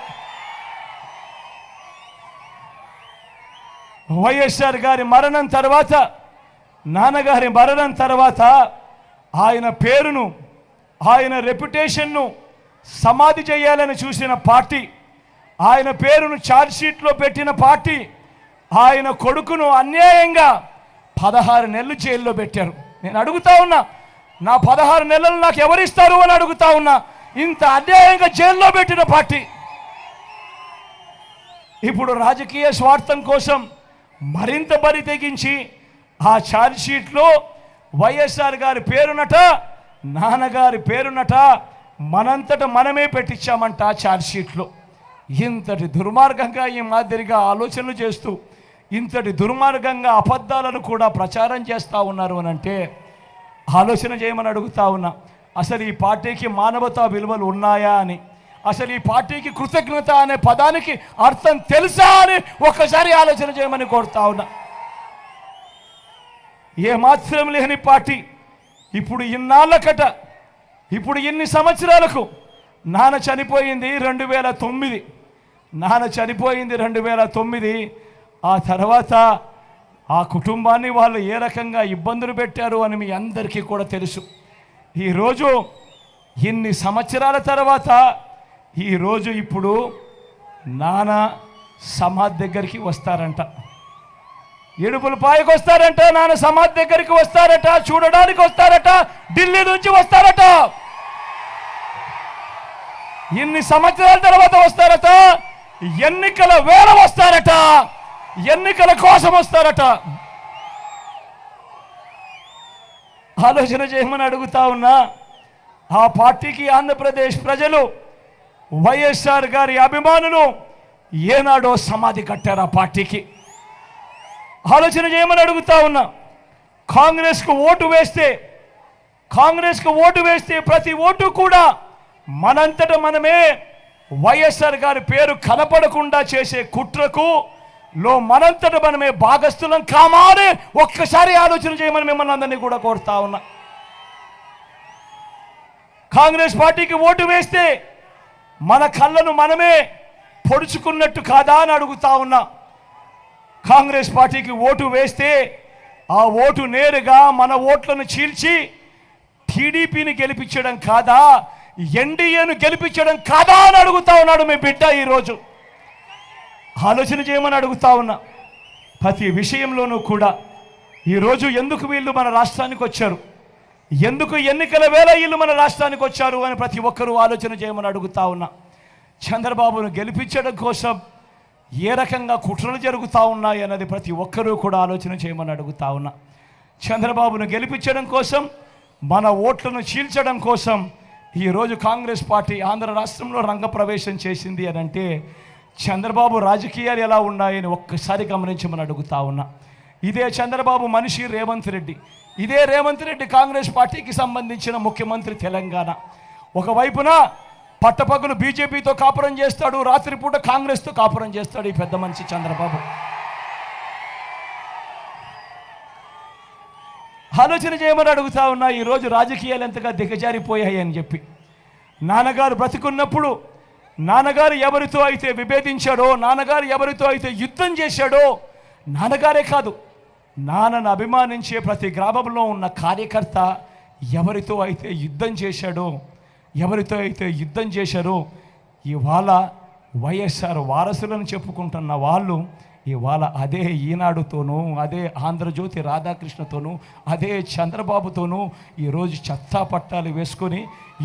వైఎస్ఆర్ గారి మరణం తర్వాత, నాన్నగారి మరణం తర్వాత ఆయన పేరును, ఆయన రెప్యుటేషన్ను సమాధి చేయాలని చూసిన పార్టీ, ఆయన పేరును ఛార్జ్షీట్లో పెట్టిన పార్టీ, ఆయన కొడుకును అన్యాయంగా 16 నెలలు జైల్లో పెట్టారు. నేను అడుగుతా ఉన్నా, నా 16 నెలలు నాకు ఎవరిస్తారు అని అడుగుతా ఉన్నా. ఇంత అన్యాయంగా జైల్లో పెట్టిన పార్టీ ఇప్పుడు రాజకీయ స్వార్థం కోసం మరింత బరి తెగించి ఆ ఛార్జ్షీట్లో వైఎస్ఆర్ గారి పేరునట, నాన్నగారి పేరునట మనంతట మనమే పెట్టించామంట ఛార్జ్షీట్లో. ఇంతటి దుర్మార్గంగా ఈ మాదిరిగా ఆలోచనలు చేస్తూ, ఇంతటి దుర్మార్గంగా అబద్ధాలను కూడా ప్రచారం చేస్తూ ఉన్నారు అని అంటే ఆలోచన చేయమని అడుగుతా ఉన్నా. అసలు ఈ పార్టీకి మానవతా విలువలు ఉన్నాయా అని, అసలు ఈ పార్టీకి కృతజ్ఞత అనే పదానికి అర్థం తెలుసా అని ఒక్కసారి ఆలోచన చేయమని కోరుతా ఉన్నా. ఏమాత్రం లేని పార్టీ ఇప్పుడు ఇన్నాళ్ళకట, ఇప్పుడు ఇన్ని సంవత్సరాలకు, నాన్న చనిపోయింది 2009, నాన్న చనిపోయింది 2009. ఆ తర్వాత ఆ కుటుంబాన్ని వాళ్ళు ఏ రకంగా ఇబ్బందులు పెట్టారు అని మీ అందరికీ కూడా తెలుసు. ఈరోజు ఇన్ని సంవత్సరాల తర్వాత ఈరోజు ఇప్పుడు నాన్న సమాధి దగ్గరికి వస్తారంట, ఏడుపుల పాయకు వస్తారంట, నాన్న సమాధి దగ్గరికి వస్తారట, చూడడానికి వస్తారట, ఢిల్లీ నుంచి వస్తారట. ఇన్ని సంవత్సరాల తర్వాత వస్తారట, ఎన్నికల వేళ వస్తారట, ఎన్నికల కోసం వస్తారట. ఆలోచన చేయమని అడుగుతా ఉన్నా. ఆ పార్టీకి ఆంధ్రప్రదేశ్ ప్రజలు, వైఎస్ఆర్ గారి అభిమానులు ఏనాడో సమాధి కట్టారు ఆ పార్టీకి. ఆలోచన చేయమని అడుగుతా ఉన్నా. కాంగ్రెస్కు ఓటు వేస్తే ప్రతి ఓటు కూడా మనంతట మనమే వైఎస్ఆర్ గారి పేరు కనపడకుండా చేసే కుట్రకు మనంతట మనమే భాగస్థులం కామానే ఒక్కసారి ఆలోచన చేయమని మిమ్మల్ని అందరినీ కూడా కోరుతా ఉన్నా. కాంగ్రెస్ పార్టీకి ఓటు వేస్తే మన కళ్ళను మనమే పొడుచుకున్నట్టు కాదా అని అడుగుతా ఉన్నా. కాంగ్రెస్ పార్టీకి ఓటు వేస్తే ఆ ఓటు నేరుగా మన ఓట్లను చీల్చి టీడీపీని గెలిపించడం కాదా, ఎన్డీఏను గెలిపించడం కాదా అని అడుగుతా ఉన్నాడు మీ బిడ్డ. ఈరోజు ఆలోచన చేయమని అడుగుతా ఉన్నా. ప్రతి విషయంలోనూ కూడా ఈరోజు ఎందుకు వీళ్ళు మన రాష్ట్రానికి వచ్చారు, ఎందుకు ఎన్నికల వేళ వీళ్ళు మన రాష్ట్రానికి వచ్చారు అని ప్రతి ఒక్కరూ ఆలోచన చేయమని అడుగుతా ఉన్నా. చంద్రబాబును గెలిపించడం కోసం ఏ రకంగా కుట్రలు జరుగుతూ ఉన్నాయి అన్నది ప్రతి ఒక్కరూ కూడా ఆలోచన చేయమని అడుగుతా ఉన్నా. చంద్రబాబును గెలిపించడం కోసం, మన ఓట్లను చీల్చడం కోసం ఈరోజు కాంగ్రెస్ పార్టీ ఆంధ్ర రాష్ట్రంలో రంగప్రవేశం చేసింది అని అంటే చంద్రబాబు రాజకీయాలు ఎలా ఉన్నాయని ఒక్కసారి గమనించమని అడుగుతా ఉన్నా. ఇదే చంద్రబాబు మనిషి రేవంత్ రెడ్డి, ఇదే రేవంత్ రెడ్డి కాంగ్రెస్ పార్టీకి సంబంధించిన ముఖ్యమంత్రి తెలంగాణ. ఒకవైపున పట్టపగలు బీజేపీతో కాపురం చేస్తాడు, రాత్రిపూట కాంగ్రెస్తో కాపురం చేస్తాడు ఈ పెద్ద మనిషి చంద్రబాబు. ఆలోచన చేయమని అడుగుతా ఉన్నా. ఈరోజు రాజకీయాలు ఎంతగా దిగజారిపోయాయి అని చెప్పి, నాన్నగారు బ్రతికున్నప్పుడు నాన్నగారు ఎవరితో అయితే విభేదించాడో, నాన్నగారు ఎవరితో అయితే యుద్ధం చేశాడో, నాన్నగారే కాదు నాన్నను అభిమానించే ప్రతి గ్రామంలో ఉన్న కార్యకర్త ఎవరితో అయితే యుద్ధం చేశారో ఇవాళ వైఎస్ఆర్ వారసులను చెప్పుకుంటున్న వాళ్ళు ఇవాళ అదే ఈనాడుతోనూ, అదే ఆంధ్రజ్యోతి రాధాకృష్ణతోనూ, అదే చంద్రబాబుతోనూ ఈరోజు చెత్తా పట్టాలు వేసుకొని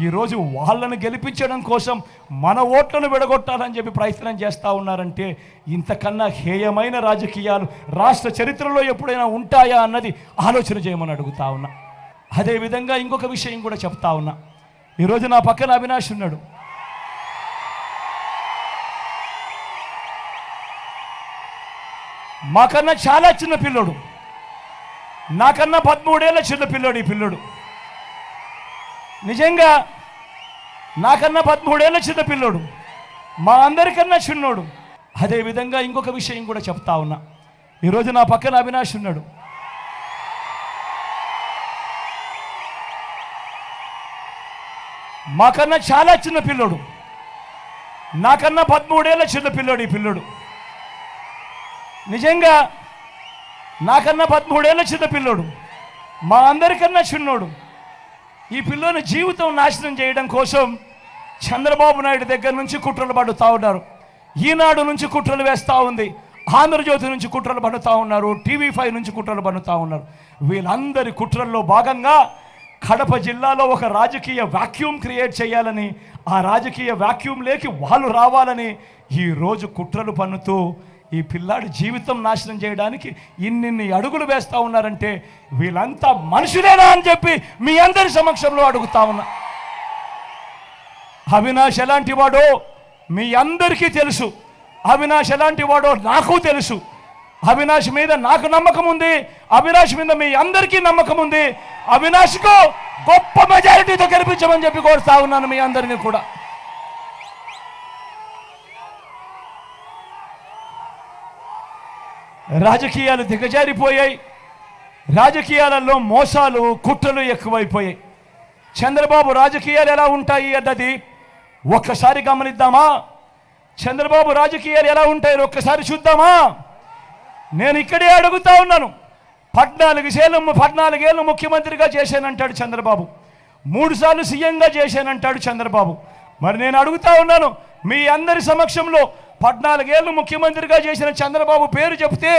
ఈరోజు వాళ్ళను గెలిపించడం కోసం మన ఓట్లను విడగొట్టాలని చెప్పి ప్రయత్నం చేస్తూ ఉన్నారంటే ఇంతకన్నా హేయమైన రాజకీయాలు రాష్ట్ర చరిత్రలో ఎప్పుడైనా ఉంటాయా అన్నది ఆలోచన చేయమని అడుగుతా ఉన్నా. అదేవిధంగా ఇంకొక విషయం కూడా చెప్తా ఉన్నా. ఈరోజు నా పక్కన అవినాష్ ఉన్నాడు. మాకన్నా చాలా చిన్న పిల్లోడు, నాకన్నా 13 ఏళ్ళ చిన్న పిల్లోడు. ఈ పిల్లోడు నిజంగా నాకన్నా 13 ఏళ్ళ చిన్న పిల్లోడు, మా అందరికన్నా చిన్నోడు. అదేవిధంగా ఇంకొక విషయం కూడా చెప్తా ఉన్నా. ఈరోజు నా పక్కన అవినాష్ ఉన్నాడు. మాకన్నా చాలా చిన్న పిల్లోడు, నాకన్నా 13 ఏళ్ళ చిన్న పిల్లోడు. ఈ పిల్లోడు నిజంగా నాకన్నా 13 ఏళ్ళ చిన్న పిల్లోడు, మా అందరికన్నా చిన్నోడు. ఈ పిల్లోని జీవితం నాశనం చేయడం కోసం చంద్రబాబు నాయుడు దగ్గర నుంచి కుట్రలు పడుతూ ఉన్నారు, ఈనాడు నుంచి కుట్రలు వేస్తూ ఉంది, ఆంధ్రజ్యోతి నుంచి కుట్రలు పడుతూ ఉన్నారు, TV5 నుంచి కుట్రలు పడుతూ ఉన్నారు. వీళ్ళందరి కుట్రల్లో భాగంగా కడప జిల్లాలో ఒక రాజకీయ వాక్యూమ్ క్రియేట్ చేయాలని, ఆ రాజకీయ వాక్యూమ్లోకి వాళ్ళు రావాలని ఈరోజు కుట్రలు పన్నుతూ ఈ పిల్లాడి జీవితం నాశనం చేయడానికి ఇన్నిన్ని అడుగులు వేస్తూ ఉన్నారంటే వీళ్ళంతా మనుషులేనా అని చెప్పి మీ అందరి సమక్షంలో అడుగుతా ఉన్నా. అవినాష్ ఎలాంటి వాడో మీ అందరికీ తెలుసు, అవినాష్ ఎలాంటి వాడో నాకు తెలుసు. అవినాష్ మీద నాకు నమ్మకం ఉంది, అవినాష్ మీద మీ అందరికీ నమ్మకం ఉంది. అవినాష్కు గొప్ప మెజారిటీతో గెలిపించమని చెప్పి కోరుతా ఉన్నాను మీ అందరినీ కూడా. రాజకీయాలు దిగజారిపోయాయి, రాజకీయాలలో మోసాలు కుట్రలు ఎక్కువైపోయాయి. చంద్రబాబు రాజకీయాలు ఎలా ఉంటాయి అన్నది ఒక్కసారి గమనిద్దామా? చంద్రబాబు రాజకీయాలు ఎలా ఉంటాయో ఒక్కసారి చూద్దామా? నేను ఇక్కడే అడుగుతా ఉన్నాను. 14 ఏళ్ళు ముఖ్యమంత్రిగా చేశానంటాడు చంద్రబాబు, 3 సార్లు సీఎంగా చేశానంటాడు చంద్రబాబు. మరి నేను అడుగుతా ఉన్నాను మీ అందరి సమక్షంలో, 14 ఏళ్ళు ముఖ్యమంత్రిగా చేసిన చంద్రబాబు పేరు చెప్తే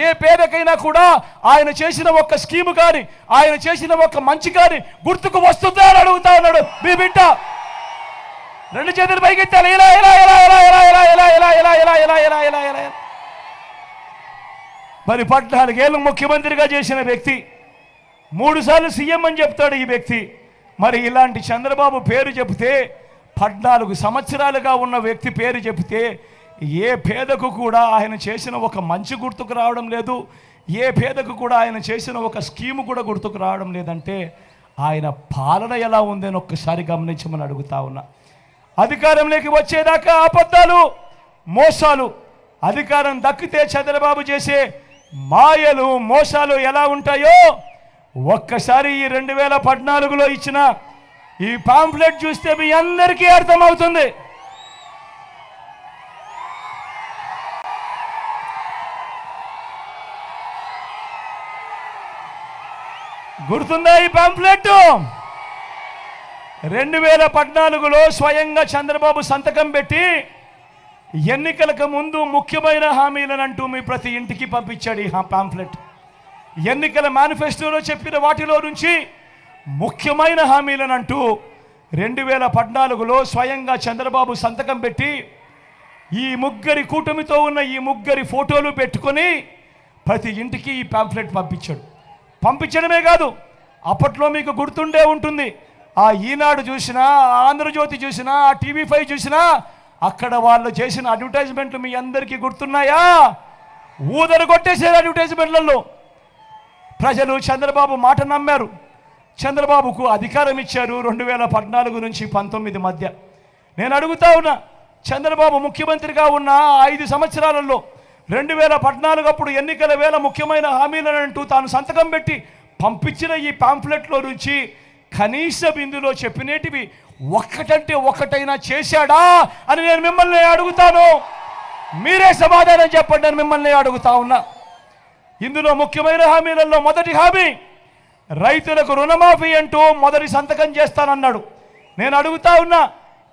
ఏ పేరుకైనా కూడా ఆయన చేసిన ఒక్క స్కీము కానీ, ఆయన చేసిన ఒక్క మంచి కానీ గుర్తుకు వస్తుందా అని అడుగుతా ఉన్నాడు మీ బిడ్డ. 2 చేతులు పైకెత్తాలి. ఇలా ఇలా ఇలా ఇలా ఇలా ఇలా ఇలా ఇలా ఇలా ఇలా ఇలా ఇలా ఇలా ఇలా. మరి 14 ఏళ్ళు ముఖ్యమంత్రిగా చేసిన వ్యక్తి 3 సార్లు సీఎం అని చెప్తాడు ఈ వ్యక్తి. మరి ఇలాంటి చంద్రబాబు పేరు చెబితే, 14 సంవత్సరాలుగా ఉన్న వ్యక్తి పేరు చెబితే ఏ పేదకు కూడా ఆయన చేసిన ఒక మంచి గుర్తుకు రావడం లేదు, ఏ పేదకు కూడా ఆయన చేసిన ఒక స్కీము కూడా గుర్తుకు రావడం లేదంటే ఆయన పాలన ఎలా ఉందని ఒక్కసారి గమనించమని అడుగుతా ఉన్నా. అధికారంలోకి వచ్చేదాకా అబద్ధాలు, మోసాలు, అధికారం దక్కితే చంద్రబాబు చేసే మాయలు, మోసాలు ఎలా ఉంటాయో ఒక్కసారి ఈ 2014లో ఇచ్చిన ఈ పాంఫ్లెట్ చూస్తే మీ అందరికీ అర్థమవుతుంది. గుర్తుందా ఈ పాంఫ్లెట్? 2014లో స్వయంగా చంద్రబాబు సంతకం పెట్టి ఎన్నికలకు ముందు ముఖ్యమైన హామీలనంటూ మీ ప్రతి ఇంటికి పంపించాడు ఈ పాంఫ్లెట్. ఎన్నికల మేనిఫెస్టోలో చెప్పిన వాటిలో నుంచి ముఖ్యమైన హామీలనంటూ 2014లో స్వయంగా చంద్రబాబు సంతకం పెట్టి ఈ ముగ్గురి కూటమితో ఉన్న ఈ ముగ్గురి ఫోటోలు పెట్టుకొని ప్రతి ఇంటికి ఈ పాంఫ్లెట్ పంపించాడు. పంపించడమే కాదు, అప్పట్లో మీకు గుర్తుండే ఉంటుంది, ఆ ఈనాడు చూసినా, ఆంధ్రజ్యోతి చూసినా, TV5 చూసినా అక్కడ వాళ్ళు చేసిన అడ్వర్టైజ్మెంట్లు మీ అందరికీ గుర్తున్నాయా? ఊదరు కొట్టేసే అడ్వర్టైజ్మెంట్లలో ప్రజలు చంద్రబాబు మాట నమ్మారు, చంద్రబాబుకు అధికారం ఇచ్చారు 2014 నుంచి 19 మధ్య. నేను అడుగుతా ఉన్నా, చంద్రబాబు ముఖ్యమంత్రిగా ఉన్న 5 సంవత్సరాలలో 2014 అప్పుడు ఎన్నికల వేళ ముఖ్యమైన హామీలనంటూ తాను సంతకం పెట్టి పంపించిన ఈ పాంఫ్లెట్లో నుంచి కనీసం ఇందులో చెప్పినేటివి ఒక్కటంటే ఒక్కటైనా చేశాడా అని నేను మిమ్మల్ని అడుగుతాను. మీరే సమాధానం చెప్పండి అని మిమ్మల్ని అడుగుతా ఉన్నా. ఇందులో ముఖ్యమైన హామీలలో మొదటి హామీ రైతులకు రుణమాఫీ అంటూ మొదటి సంతకం చేస్తానన్నాడు. నేను అడుగుతా ఉన్నా,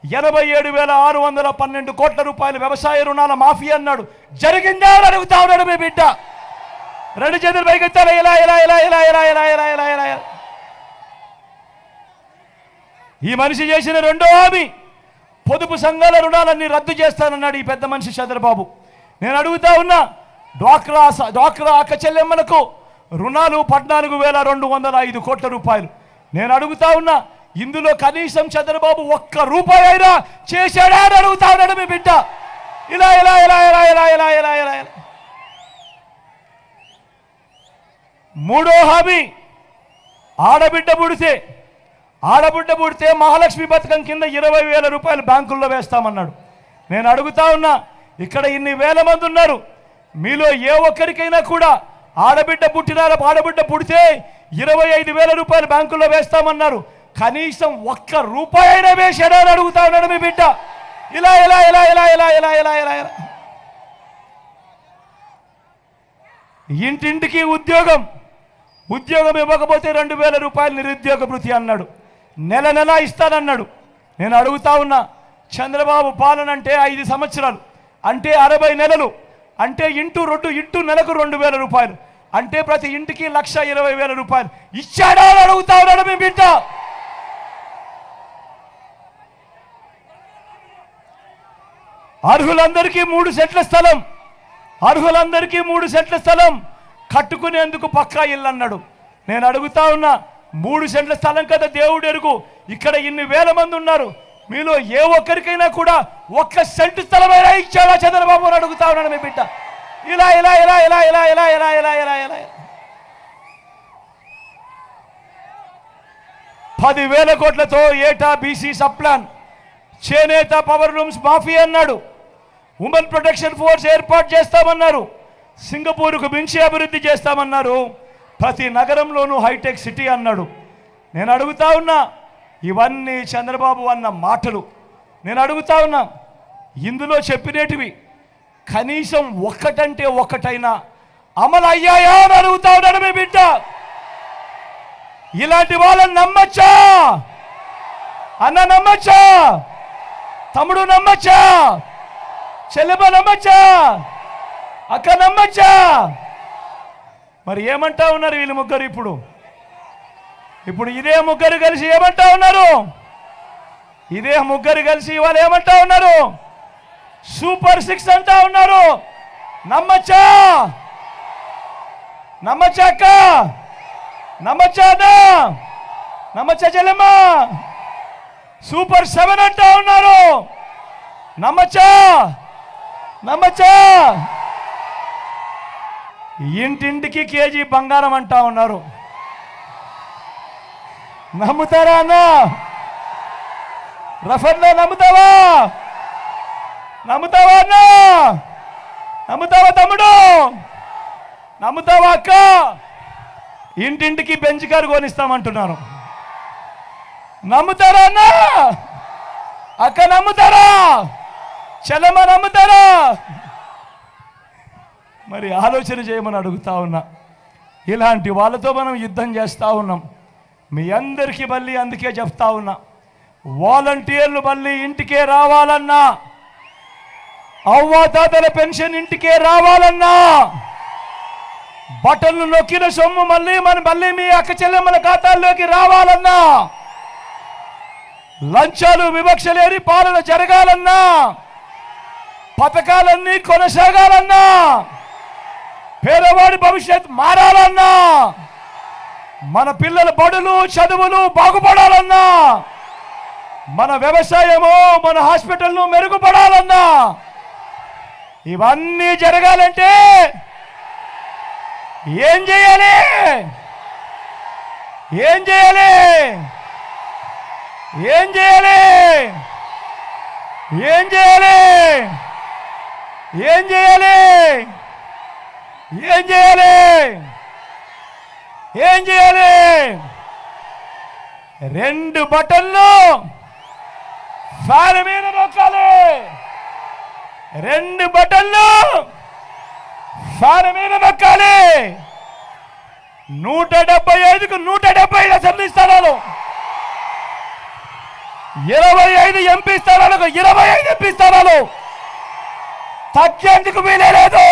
87,612 కోట్ల రూపాయల వ్యవసాయ రుణాల మాఫీ అన్నాడు. జరిగిందా అని అడుగుతా ఉన్నాడు మీ బిడ్డ. రెండు చేతులు పైకెత్తాలి. ఇలా ఇలా ఇలా ఇలా ఇలా ఇలా ఇలా ఇలా ఇలా ఈ మనిషి చేసిన రెండో హామీ పొదుపు సంఘాల రుణాలన్నీ రద్దు చేస్తానన్నాడు ఈ పెద్ద మనిషి చంద్రబాబు. నేను అడుగుతా ఉన్నా, డ్వాక్రా అక్క చెల్లెమ్మలకు రుణాలు 14,205 కోట్ల రూపాయలు. నేను అడుగుతా ఉన్నా, ఇందులో కనీసం చంద్రబాబు ఒక్క రూపాయి అయినా చేశాడా అని అడుగుతా ఉన్నాడు మీ బిడ్డ. ఇలా ఇలా ఇలా ఇలా ఇలా ఇలా ఇలా ఇలా ఇలా మూడో హామీ ఆడబిడ్డ పుడితే మహాలక్ష్మి పథకం కింద 20,000 రూపాయలు బ్యాంకుల్లో వేస్తామన్నాడు. నేను అడుగుతా ఉన్నా, ఇక్కడ ఇన్ని వేల మంది ఉన్నారు, మీలో ఏ ఒక్కరికైనా కూడా ఆడబిడ్డ పుడితే 25,000 రూపాయలు బ్యాంకుల్లో వేస్తామన్నారు. కనీసం ఒక్క రూపాయి అయినా వేసాడా అని అడుగుతా ఉన్నాడు మీ బిడ్డ. ఇలా ఇలా ఇలా ఇలా ఇలా ఇలా ఇలా ఇలా ఇలా ఇంటింటికి ఉద్యోగం ఇవ్వకపోతే 2,000 రూపాయలు నిరుద్యోగ భృతి అన్నాడు. నెల నెల ఇస్తానన్నాడు. నేను అడుగుతా ఉన్నా, చంద్రబాబు పాలన అంటే 5 సంవత్సరాలు అంటే 60 నెలలు అంటే ఇంటూ నెలకు 2,000 రూపాయలు అంటే ప్రతి ఇంటికి 1,20,000 రూపాయలు ఇచ్చాడా అని అడుగుతా ఉన్నాడు మీ బిడ్డ. అర్హులందరికీ 3 సెంట్ల స్థలం కట్టుకునేందుకు పక్కా ఇల్లు అన్నాడు. నేను అడుగుతా ఉన్నా, 3 సెంట్ల స్థలం కదా దేవుడు ఎరుగు, ఇక్కడ ఇన్ని వేల మంది ఉన్నారు, మీలో ఏ ఒక్కరికైనా కూడా 1 సెంటు స్థలమైనా ఇచ్చాడా చంద్రబాబు అని అడుగుతా ఉన్నాడు మీ బిడ్డ. ఇలా ఇలా ఇలా ఇలా ఇలా ఇలా ఇలా ఇలా ఇలా ఇలా 10,000 కోట్లతో ఏటా బీసీ సప్లాన్, చేనేత పవర్ లూమ్స్ మాఫీ అన్నాడు. ఉమెన్ ప్రొటెక్షన్ ఫోర్స్ ఏర్పాటు చేస్తామన్నారు. సింగపూర్కు మించి అభివృద్ధి చేస్తామన్నారు. ప్రతి నగరంలోనూ హైటెక్ సిటీ అన్నాడు. నేను అడుగుతా ఉన్నా, ఇవన్నీ చంద్రబాబు అన్న మాటలు. నేను అడుగుతా ఉన్నా, ఇందులో చెప్పినటివి కనీసం ఒక్కటంటే ఒక్కటైనా అమలు అయ్యాయా అని అడుగుతా ఉన్నాడు మీ బిడ్డ. ఇలాంటి వాళ్ళని నమ్మచ్చా అన్న? నమ్మచ్చా? తమ్ముడు నమ్మచ్చా? చెల్లెమ్మ నమ్మచ్చా? అక్క నమ్మచ్చా? మరి ఏమంటా ఉన్నారు వీళ్ళు ముగ్గురు? ఇప్పుడు ఇదే ముగ్గురు కలిసి ఏమంటా ఉన్నారు? వాళ్ళు ఏమంటా ఉన్నారు? సూపర్ 6 అంటా ఉన్నారు. నమ్మచ్చా? అక్క? నమ్మచ్చా అన్న? నమ్మచ్చా చెల్లెమ్మ? సూపర్ 7 అంటా ఉన్నారు. నమ్మచ్చా? ఇంటింటికి కేజీ బంగారం అంటా ఉన్నారు. నమ్ముతారా అన్న? రఫర్లో నమ్ముతావా అన్న? నమ్ముతావా తమ్ముడు? నమ్ముతావా అక్క? ఇంటింటికి బెంచ్ కారు కొనిస్తామంటున్నారు. నమ్ముతారా అన్న? అక్క నమ్ముతారా? చెల్లమ్మ నమ్ముతారా? మరి ఆలోచన చేయమని అడుగుతా ఉన్నా. ఇలాంటి వాళ్ళతో మనం యుద్ధం చేస్తూ ఉన్నాం. మీ అందరికీ మళ్ళీ అందుకే చెప్తా ఉన్నా, వాలంటీర్లు మళ్ళీ ఇంటికే రావాలన్నా, అవ్వాతాతల పెన్షన్ ఇంటికే రావాలన్నా, బటన్లు నొక్కిన సొమ్ము మళ్ళీ మీ అక్క చెల్లెమ్మల ఖాతాల్లోకి రావాలన్నా, లంచాలు వివక్ష లేని పాలన జరగాలన్నా, పథకాలన్నీ కొనసాగాలన్నా, పేదవాడి భవిష్యత్ మారాలన్నా, మన పిల్లల బడులు చదువులు బాగుపడాలన్నా, మన వ్యవసాయము మన హాస్పిటల్ను మెరుగుపడాలన్నా, ఇవన్నీ జరగాలంటే ఏం చేయాలి? రెండు బటన్లు ఫ్యాన్ మీద నొక్కాలి. రెండు బటన్లు ఫ్యాన్ మీద నొక్కాలి. 175కు 175 అసెంబ్లీ స్థానాలు, 25 ఎంపీ స్థానాలకు 25 ఎంపీ స్థానాలు తగ్గేందుకు వీలే లేదు.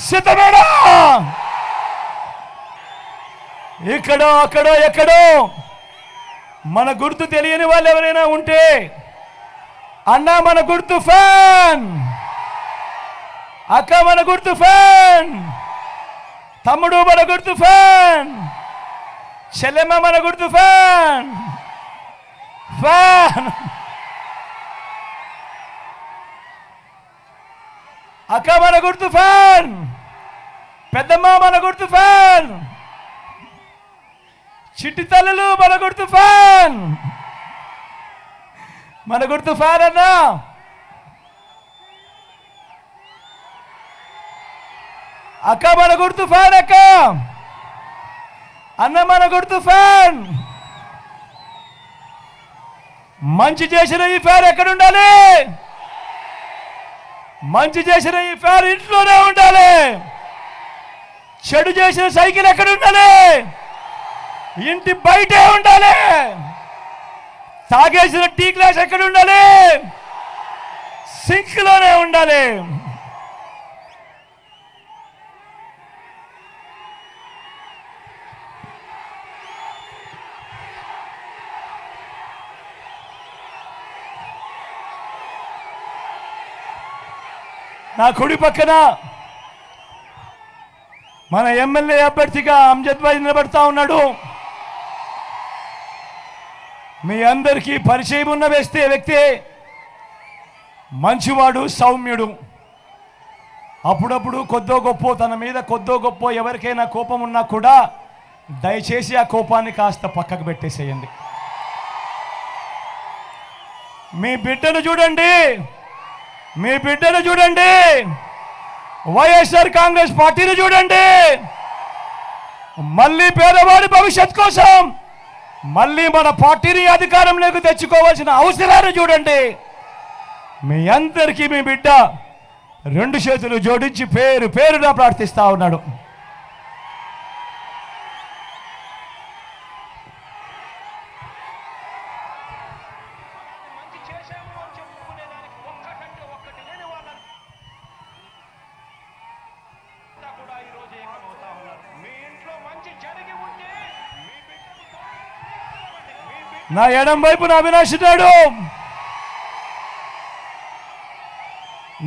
సిద్ధమేనా? ఇక్కడో అక్కడో ఎక్కడో మన గుర్తు తెలియని వాళ్ళు ఎవరైనా ఉంటే, అన్నా మన గుర్తు ఫ్యాన్, అక్క మన గుర్తు ఫ్యాన్, తమ్ముడు మన గుర్తు ఫ్యాన్, చెల్లెమ్మ మన గుర్తు ఫ్యాన్, ఫ్యాన్, అక్క మన గుర్తు ఫ్యాన్, పెద్దమ్మ మన గుర్తు ఫ్యాన్, చిట్టి తల్లులు మన గుర్తు ఫ్యాన్, మన గుర్తు ఫ్యాన్ అన్నా. అక్క మన గుర్తు ఫ్యాన్, అక్క అన్న మన గుర్తు ఫ్యాన్. మంచి చేసిన ఈ ఫ్యాన్ ఎక్కడ ఉండాలి? మంచి చేసిన ఈ ఫ్యాన్ ఇంట్లోనే ఉండాలి. చెడు చేసిన సైకిల్ ఎక్కడ ఉండాలి? ఇంటి బయటే ఉండాలి. తాగేసిన టీ గ్లాస్ ఎక్కడ ఉండాలి? సింక్ లోనే ఉండాలి. నా కుడి పక్కన మన ఎమ్మెల్యే అభ్యర్థిగా అమ్జద్ భాయ్ నిలబడతా ఉన్నాడు. మీ అందరికీ పరిచయం ఉన్న వ్యక్తి, మంచివాడు, సౌమ్యుడు. అప్పుడప్పుడు కొద్దో గొప్ప తన మీద కొద్దో గొప్ప ఎవరికైనా కోపం ఉన్నా కూడా దయచేసి ఆ కోపాన్ని కాస్త పక్కకు పెట్టేసేయండి. మీ బిడ్డను చూడండి, మీ బిడ్డను చూడండి, వైఎస్ఆర్ కాంగ్రెస్ పార్టీని చూడండి. మళ్ళీ పేదవాడి భవిష్యత్ కోసం మళ్ళీ మన పార్టీని అధికారంలోకి తెచ్చుకోవాల్సిన అవసరాన్ని చూడండి. మీ అందరికీ మీ బిడ్డ 2 చేతులు జోడించి పేరు పేరున ప్రార్థిస్తా ఉన్నాడు. నా ఎడం వైపున అవినాష్ ఉన్నాడు,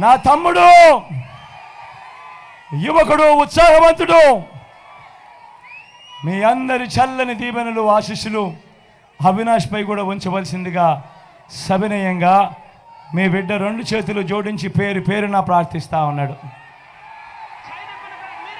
నా తమ్ముడు, యువకుడు, ఉత్సాహవంతుడు. మీ అందరి చల్లని దీవెనలు, ఆశీస్సులు అవినాష్ పై కూడా ఉంచవలసిందిగా సవినయంగా మీ బిడ్డ 2 చేతులు జోడించి పేరు పేరున ప్రార్థిస్తా ఉన్నాడు.